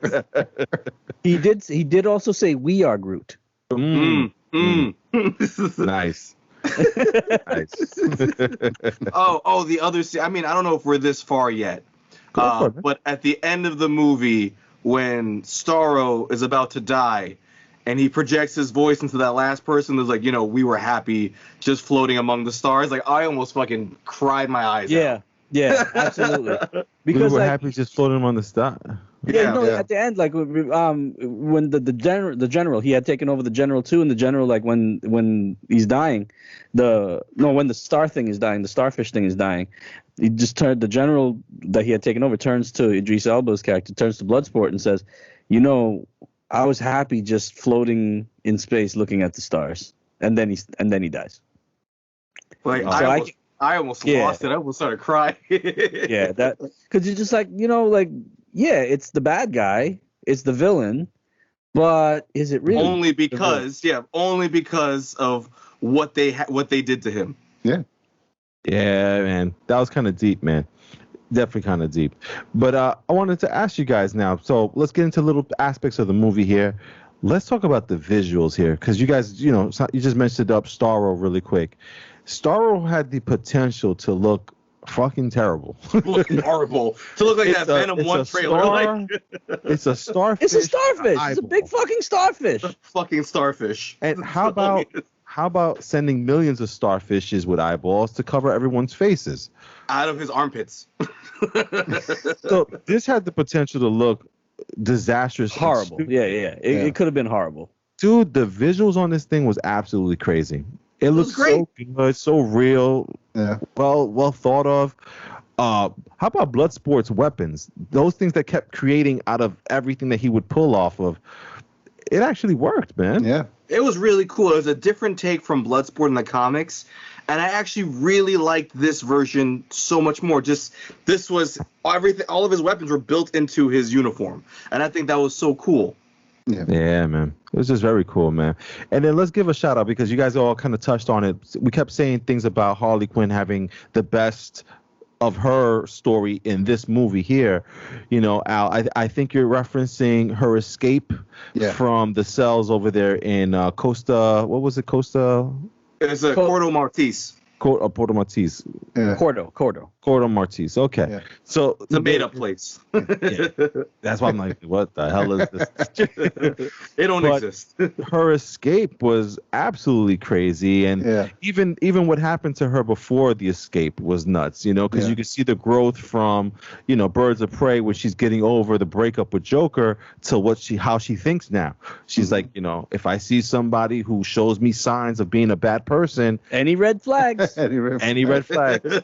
He did also say "We are Groot." Nice. Nice. Oh, the other scene. I mean, I don't know if we're this far yet, but at the end of the movie, when Starro is about to die. And he projects his voice into that last person that's like, we were happy just floating among the stars. Like, I almost fucking cried my eyes out. Yeah, absolutely. Because we were happy just floating among the stars. At the end, like when the general, he had taken over the general too, and the general, like when he's dying, when the star thing is dying, the starfish thing is dying, he just turned, the general that he had taken over turns to Idris Elba's character, turns to Bloodsport and says, I was happy just floating in space looking at the stars. And then he dies. Like, I almost lost it. I almost started crying. Yeah, that, because you're just like, it's the bad guy, it's the villain, but is it really? Only because of what they did to him. Yeah. Yeah, man. That was kind of deep, man. Definitely kind of deep. But I wanted to ask you guys now. So let's get into little aspects of the movie here. Let's talk about the visuals here, because you guys, you just mentioned up Starro really quick. Starro had the potential to look fucking terrible. Look horrible. To look like that Venom 1 trailer. It's a starfish. It's a starfish. It's a big fucking starfish. Fucking starfish. And how how about sending millions of starfishes with eyeballs to cover everyone's faces out of his armpits? So this had the potential to look disastrous, Horrible. Yeah. It could have been horrible. Dude, the visuals on this thing was absolutely crazy. It looks so good, so real. Yeah. Well thought of. How about Bloodsport's weapons? Those things that kept creating out of everything that he would pull off of. It actually worked, man. Yeah. It was really cool. It was a different take from Bloodsport in the comics, and I actually really liked this version so much more. Just this was everything. All of his weapons were built into his uniform, and I think that was so cool. Yeah, man. It was just very cool, man. And then let's give a shout out because you guys all kind of touched on it. We kept saying things about Harley Quinn having the best of her story in this movie here. You know, Al, I think you're referencing her escape from the cells over there in Costa. What was it? Costa? It's a Cordo Maltese. Porto Maltese. Yeah. Cordo Maltese. Okay. Yeah. So it's a made up place. Yeah. That's why I'm like, what the hell is this? They don't exist. Her escape was absolutely crazy. And even what happened to her before the escape was nuts, you know, because you could see the growth from, you know, Birds of Prey, where she's getting over the breakup with Joker, to how she thinks now. She's like, you know, if I see somebody who shows me signs of being a bad person, any red flags. Any red flags.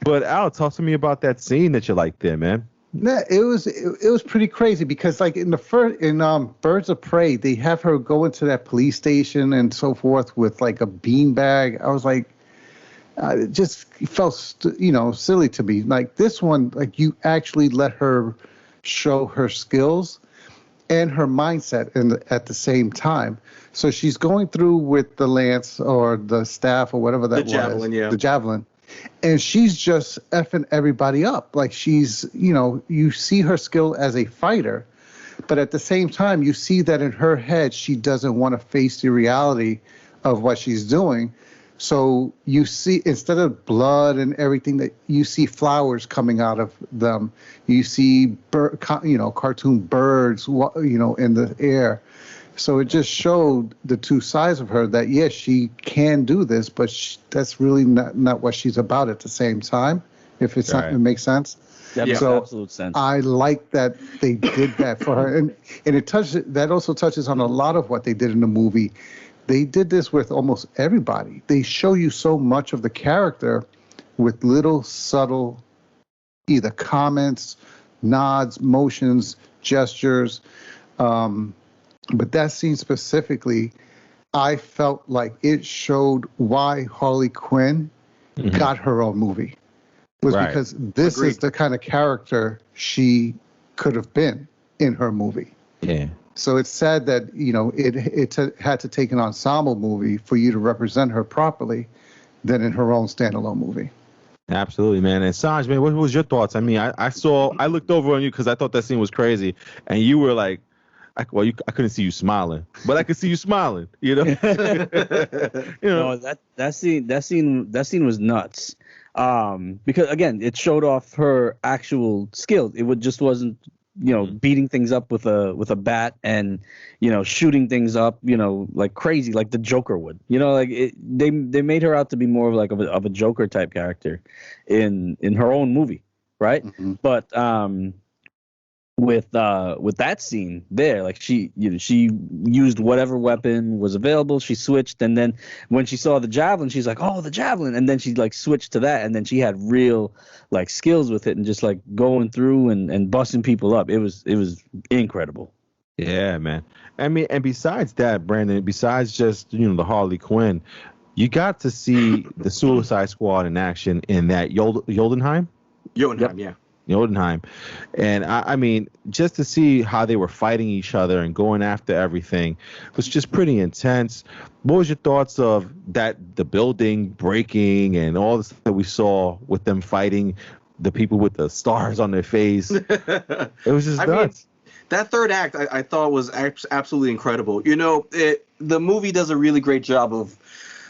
But Al, talk to me about that scene that you liked there, man. Yeah, it was pretty crazy because like in Birds of Prey, they have her go into that police station and so forth with like a beanbag. I was like, it just felt silly to me. Like this one, like you actually let her show her skills and her mindset at the same time. So she's going through with the lance or the staff or whatever that was. The javelin. And she's just effing everybody up. Like she's, you see her skill as a fighter, but at the same time, you see that in her head, she doesn't want to face the reality of what she's doing. So you see, instead of blood and everything, that you see flowers coming out of them. You see, cartoon birds, in the air. So it just showed the two sides of her that, yes, she can do this, but that's really not what she's about at the same time, if it makes sense. That makes absolute sense. I like that they did that for her. And that also touches on a lot of what they did in the movie. They did this with almost everybody. They show you so much of the character with little subtle either comments, nods, motions, gestures. But that scene specifically, I felt like it showed why Harley Quinn got her own movie. Was because this is the kind of character she could have been in her movie. Yeah. So it's sad that, it had to take an ensemble movie for you to represent her properly than in her own standalone movie. Absolutely, man. And Sanj, man, what was your thoughts? I mean, I looked over on you because I thought that scene was crazy, and you were like, I couldn't see you smiling, but I could see you smiling. No, that scene was nuts. Because again, it showed off her actual skills. It just wasn't, beating things up with a bat and, shooting things up, like crazy, like the Joker would. They made her out to be more of a Joker type character in her own movie, right? Mm-hmm. But with that scene there, like she used whatever weapon was available, she switched, and then when she saw the javelin, she's like, oh, the javelin, and then she like switched to that, and then she had real like skills with it and just like going through and busting people up. It was incredible. Yeah, man. I mean, and besides that, Brandon, besides just the Harley Quinn, you got to see the Suicide Squad in action in that Jotunheim. Yeah. Jotunheim. And I mean, just to see how they were fighting each other and going after everything was just pretty intense. What was your thoughts of the building breaking and all the stuff that we saw with them fighting the people with the stars on their face? It was just nuts. That third act I thought was absolutely incredible. The movie does a really great job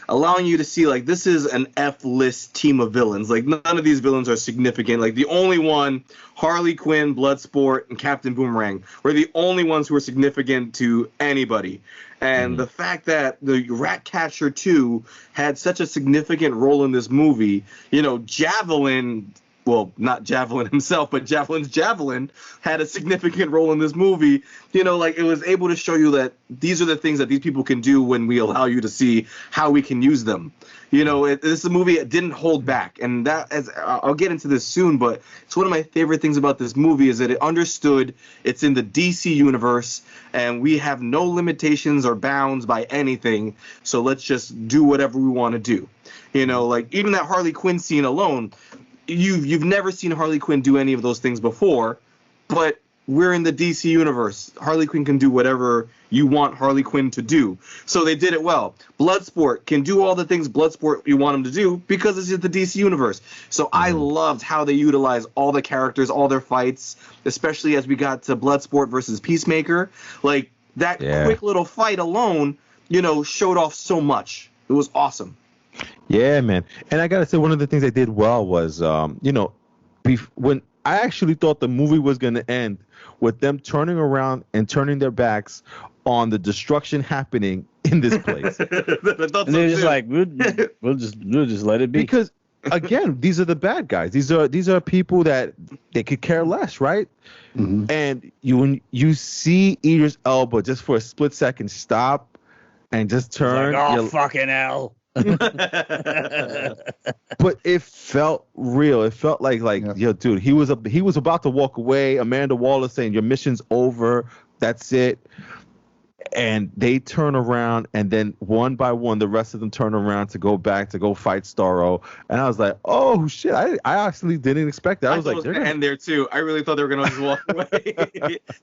allowing you to see like this is an F-list team of villains. Like none of these villains are significant. Like the only one, Harley Quinn, Bloodsport, and Captain Boomerang, were the only ones who were significant to anybody. And the fact that the Ratcatcher 2 had such a significant role in this movie, you know, Javelin, well, not Javelin himself, but Javelin's Javelin had a significant role in this movie. You know, like it was able to show you that these are the things that these people can do when we allow you to see how we can use them. You know, this is a movie that didn't hold back. And that, as I'll get into this soon, but it's one of my favorite things about this movie is that it understood it's in the DC universe and we have no limitations or bounds by anything. So let's just do whatever we want to do. You know, like even that Harley Quinn scene alone, you've never seen Harley Quinn do any of those things before, but we're in the DC universe. Harley Quinn can do whatever you want Harley Quinn to do. So they did it well. Bloodsport can do all the things Bloodsport you want him to do because it's in the DC universe. So I loved how they utilized all the characters, all their fights, especially as we got to Bloodsport versus Peacemaker. Like that quick little fight alone, you know, showed off so much. It was awesome. Yeah, man. And I got to say, one of the things they did well was, you know, when I actually thought the movie was going to end with them turning around and turning their backs on the destruction happening in this place. And they're just like, we'll just let it be. Because, again, these are the bad guys. These are people that they could care less, right? Mm-hmm. And when you see Idris Elba just for a split second stop and just turn. Like, oh, fucking hell. But it felt real. It felt like yo, dude, he was about to walk away. Amanda Waller saying your mission's over. That's it. And they turn around, and then one by one, the rest of them turn around to go back to go fight Starro. And I was like, oh shit! I actually didn't expect that. I was like, they're gonna end there too. I really thought they were gonna just walk away.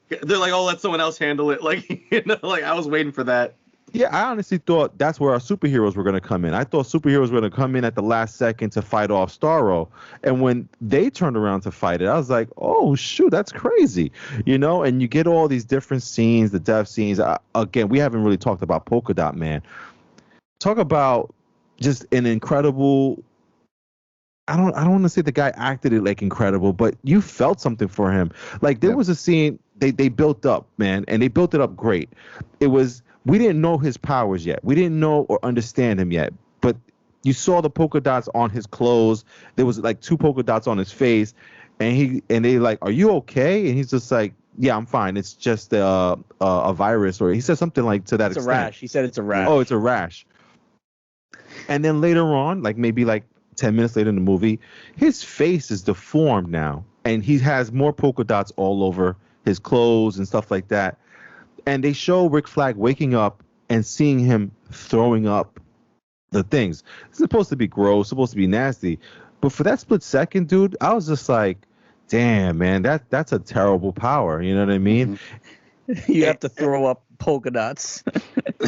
They're like, oh, let someone else handle it. Like, you know, like I was waiting for that. Yeah, I honestly thought that's where our superheroes were going to come in. I thought superheroes were going to come in at the last second to fight off Starro. And when they turned around to fight it, I was like, oh, shoot, that's crazy. You know, and you get all these different scenes, the death scenes. Again, we haven't really talked about Polka Dot Man. Talk about just an incredible... I don't want to say the guy acted it like incredible, but you felt something for him. Like there was a scene they built up, man, and they built it up great. It was... We didn't know his powers yet. We didn't know or understand him yet. But you saw the polka dots on his clothes. There was like 2 polka dots on his face, and they like, "Are you okay?" And he's just like, "Yeah, I'm fine. It's just a virus," or he said something like to that extent. It's a rash. He said it's a rash. Oh, it's a rash. And then later on, like maybe like 10 minutes later in the movie, his face is deformed now, and he has more polka dots all over his clothes and stuff like that. And they show Rick Flag waking up and seeing him throwing up the things. It's supposed to be gross, supposed to be nasty. But for that split second, dude, I was just like, damn, man, that's a terrible power. You know what I mean? You have to throw up polka dots.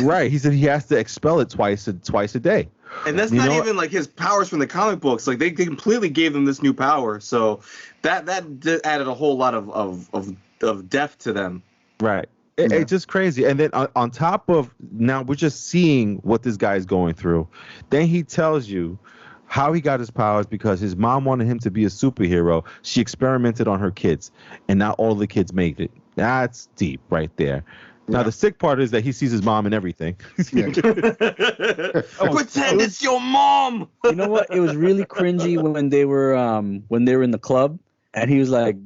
Right. He said he has to expel it twice a day. And that's not even like his powers from the comic books. Like they completely gave him this new power. So that added a whole lot of depth to them. Right. It's just crazy. And then on top of now we're just seeing what this guy is going through. Then he tells you how he got his powers because his mom wanted him to be a superhero. She experimented on her kids, and not all the kids made it. That's deep right there. Now, the sick part is that he sees his mom and everything. Pretend it's your mom. You know what? It was really cringy when they were in the club, and he was like,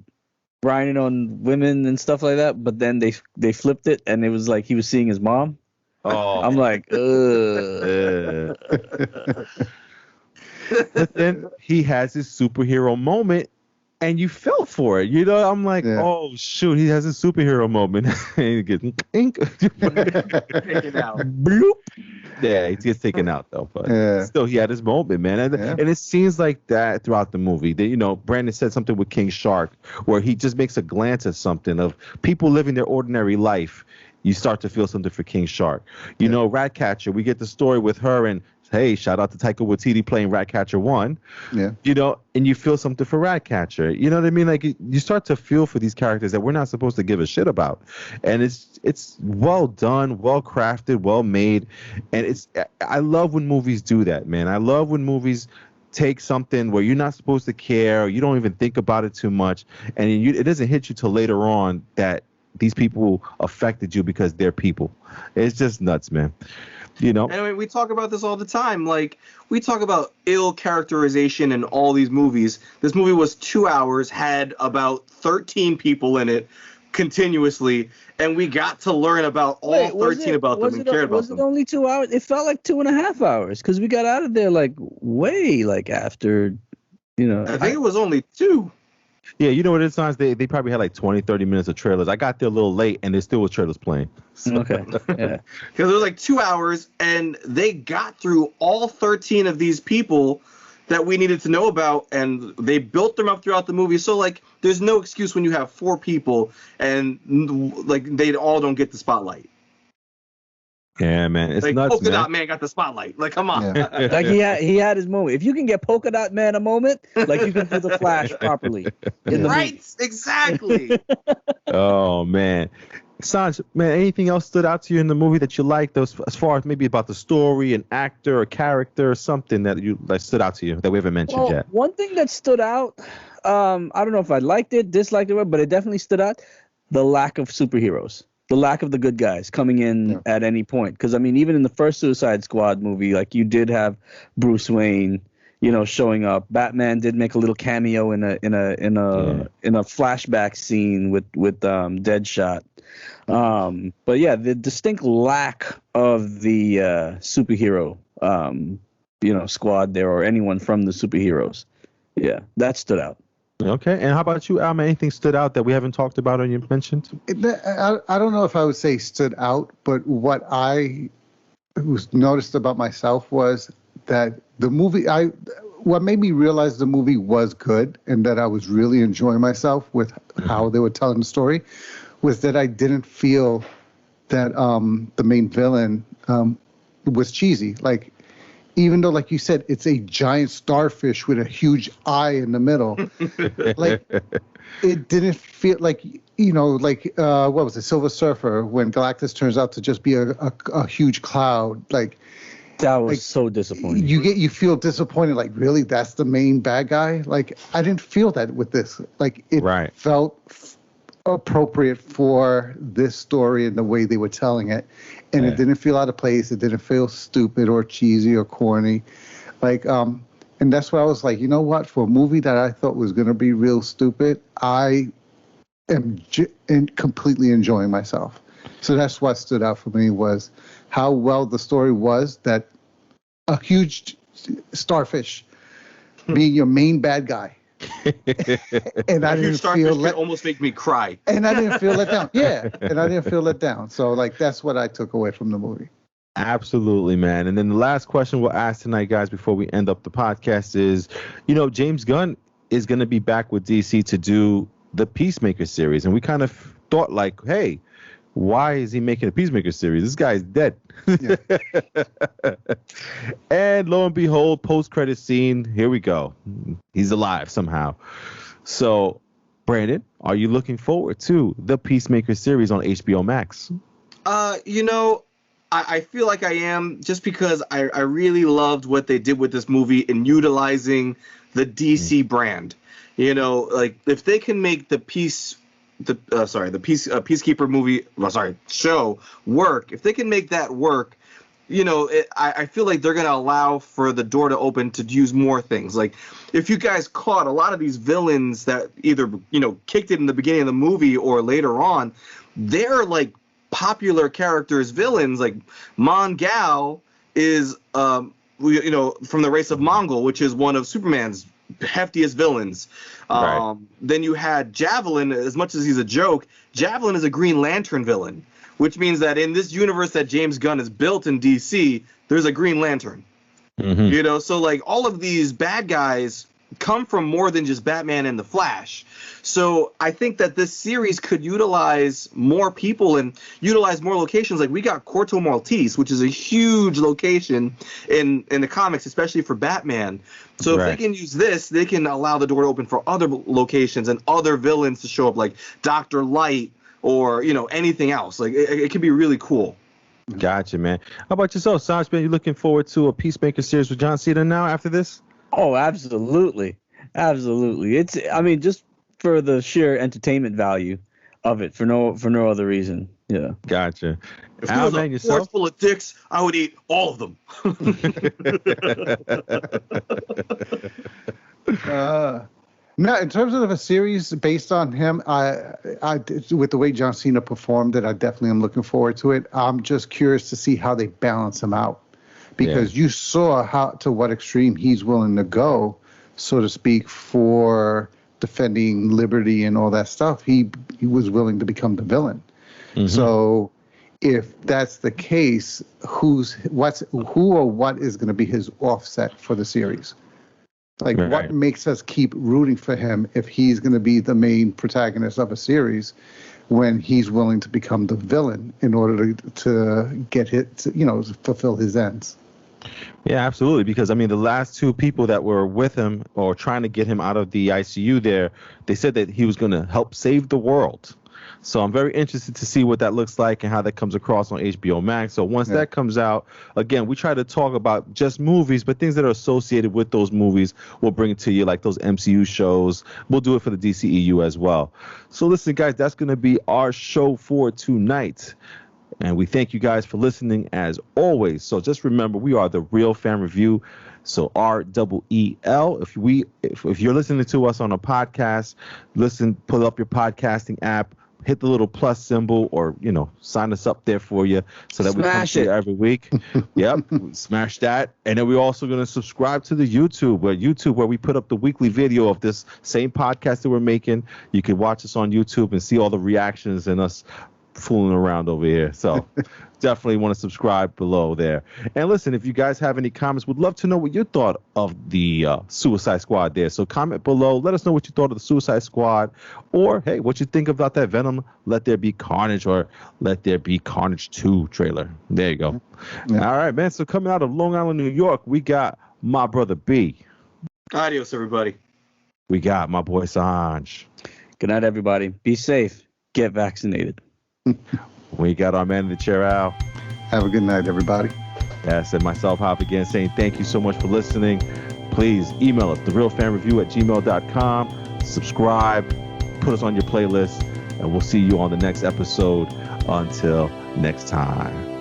grinding on women and stuff like that, but then they flipped it and it was like he was seeing his mom. Oh, I'm like, ugh. But then he has his superhero moment, and you felt for it. You know, I'm like, oh shoot, he has a superhero moment. And he gets taken out. Bloop. Yeah, he gets taken out though, but still, he had his moment, man. And it seems like that throughout the movie. That, you know, Brandon said something with King Shark, where he just makes a glance at something of people living their ordinary life. You start to feel something for King Shark. You know, Ratcatcher. We get the story with her and Hey, shout out to Taika Waititi playing Ratcatcher 1. Yeah. You know, and you feel something for Ratcatcher. You know what I mean? Like you start to feel for these characters that we're not supposed to give a shit about. And it's well done, well crafted, well made. And I love when movies do that, man. I love when movies take something where you're not supposed to care, or you don't even think about it too much, and it doesn't hit you till later on that these people affected you because they're people. It's just nuts, man. You know. Anyway, we talk about this all the time. Like, we talk about ill characterization in all these movies. This movie was 2 hours, had about 13 people in it continuously, and we got to learn about all 13 about them and cared about them. Was it only 2 hours? It felt like 2.5 hours because we got out of there like way like after, you know. I think it was only 2. Yeah, you know what it sounds? They probably had like 20, 30 minutes of trailers. I got there a little late, and there still was trailers playing. So. Okay, yeah. Because it was like 2 hours, and they got through all 13 of these people that we needed to know about, and they built them up throughout the movie. So, like, there's no excuse when you have 4 people, and, like, they all don't get the spotlight. Yeah, man, it's like, nuts, Polka Dot Man got the spotlight. Like, come on. Yeah. Like he had his moment. If you can get Polka Dot Man a moment, like you can do the Flash properly. In the Right, movie. exactly. Oh man, Sanj, man, anything else stood out to you in the movie that you liked? Those as far as maybe about the story, an actor, a character, or something that stood out to you that we haven't mentioned yet. One thing that stood out, I don't know if I liked it, disliked it, but it definitely stood out: the lack of superheroes. The lack of the good guys coming in at any point. Because, I mean, even in the first Suicide Squad movie, like, you did have Bruce Wayne, you know, showing up. Batman did make a little cameo in a flashback scene with Deadshot. But yeah, the distinct lack of the superhero, you know, squad there, or anyone from the superheroes. Yeah, that stood out. Okay, and how about you, Alma? Anything stood out that we haven't talked about or you mentioned? I don't know if I would say stood out, but what I noticed about myself was that the movie, what made me realize the movie was good and that I was really enjoying myself with how they were telling the story, was that I didn't feel that the main villain was cheesy. Like, even though, like you said, it's a giant starfish with a huge eye in the middle, like, it didn't feel like, you know, like, what was it, Silver Surfer, when Galactus turns out to just be a huge cloud. Like, that was so disappointing. You feel disappointed, like, really, that's the main bad guy? Like, I didn't feel that with this. Like, it felt appropriate for this story and the way they were telling it. And it didn't feel out of place. It didn't feel stupid or cheesy or corny. Like, and that's why I was like, you know what? For a movie that I thought was going to be real stupid, I am completely enjoying myself. So that's what stood out for me, was how well the story was, that a huge starfish being your main bad guy. And I didn't feel almost make me cry. And I didn't feel let down. Yeah, and I didn't feel let down. So, like, that's what I took away from the movie. Absolutely, man. And then the last question we'll ask tonight, guys, before we end up the podcast is, you know, James Gunn is going to be back with DC to do the Peacemaker series, and we kind of thought, like, hey, why is he making a Peacemaker series? This guy's dead. Yeah. And lo and behold, post-credit scene, here we go. He's alive somehow. So, Brandon, are you looking forward to the Peacemaker series on HBO Max? You know, I feel like I am, just because I really loved what they did with this movie in utilizing the DC brand. You know, like, if they can make the Peacekeeper movie, show work, if they can make that work, you know, I feel like they're going to allow for the door to open to use more things. Like, if you guys caught, a lot of these villains that either, you know, kicked it in the beginning of the movie or later on, they're like popular characters, villains. Like, Mongal is, you know, from the race of Mongol, which is one of Superman's heftiest villains. Right. Then you had Javelin. As much as he's a joke, Javelin is a Green Lantern villain, which means that in this universe that James Gunn has built in DC, there's a Green Lantern. Mm-hmm. You know, so, like, all of these bad guys come from more than just Batman and the Flash. So I think that this series could utilize more people and utilize more locations. Like we got Corto Maltese, which is a huge location in the comics, especially for Batman. So if they can use this, they can allow the door to open for other locations and other villains to show up, like Dr. Light or, you know, anything else. Like it could be really cool. Gotcha, man. How about yourself, Sanj? Man, you looking forward to a Peacemaker series with John Cena now after this? Oh, absolutely. It's, I mean, just for the sheer entertainment value of it, for no other reason. Yeah. Gotcha. If there was a forest full of dicks, I would eat all of them. No, in terms of a series based on him, I with the way John Cena performed it, I definitely am looking forward to it. I'm just curious to see how they balance him out, because you saw to what extreme he's willing to go, so to speak, for defending liberty and all that stuff. He was willing to become the villain. Mm-hmm. So if that's the case, who or what is going to be his offset for the series? Like, what makes us keep rooting for him if he's going to be the main protagonist of a series when he's willing to become the villain in order to get it, you know, fulfill his ends? Yeah, absolutely. Because, I mean, the last two people that were with him or trying to get him out of the ICU there, they said that he was going to help save the world. So I'm very interested to see what that looks like and how that comes across on HBO Max. So once that comes out, again, we try to talk about just movies, but things that are associated with those movies, we'll bring it to you, like those MCU shows. We'll do it for the DCEU as well. So listen, guys, that's going to be our show for tonight. And we thank you guys for listening as always. So just remember, we are the Real Fan Review. So REEL. If you're listening to us on a podcast, pull up your podcasting app, hit the little plus symbol, or, you know, sign us up there for you so that we come to you every week. Yep, smash that. And then we're also going to subscribe to the YouTube where we put up the weekly video of this same podcast that we're making. You can watch us on YouTube and see all the reactions and us fooling around over here. So definitely want to subscribe below there. And listen, if you guys have any comments, would love to know what you thought of the Suicide Squad there. So comment below. Let us know what you thought of the Suicide Squad, or hey, what you think about that Venom Let There Be Carnage or Let There Be Carnage 2 trailer. There you go. Yeah. All right, man. So coming out of Long Island, New York, we got my brother B. Adios, everybody. We got my boy Sanj. Good night, everybody. Be safe. Get vaccinated. We got our man in the chair, Al. Have a good night, everybody. Yes, and myself, Hop, again, saying thank you so much for listening. Please email us, therealfanreview@gmail.com. Subscribe, put us on your playlist, and we'll see you on the next episode. Until next time.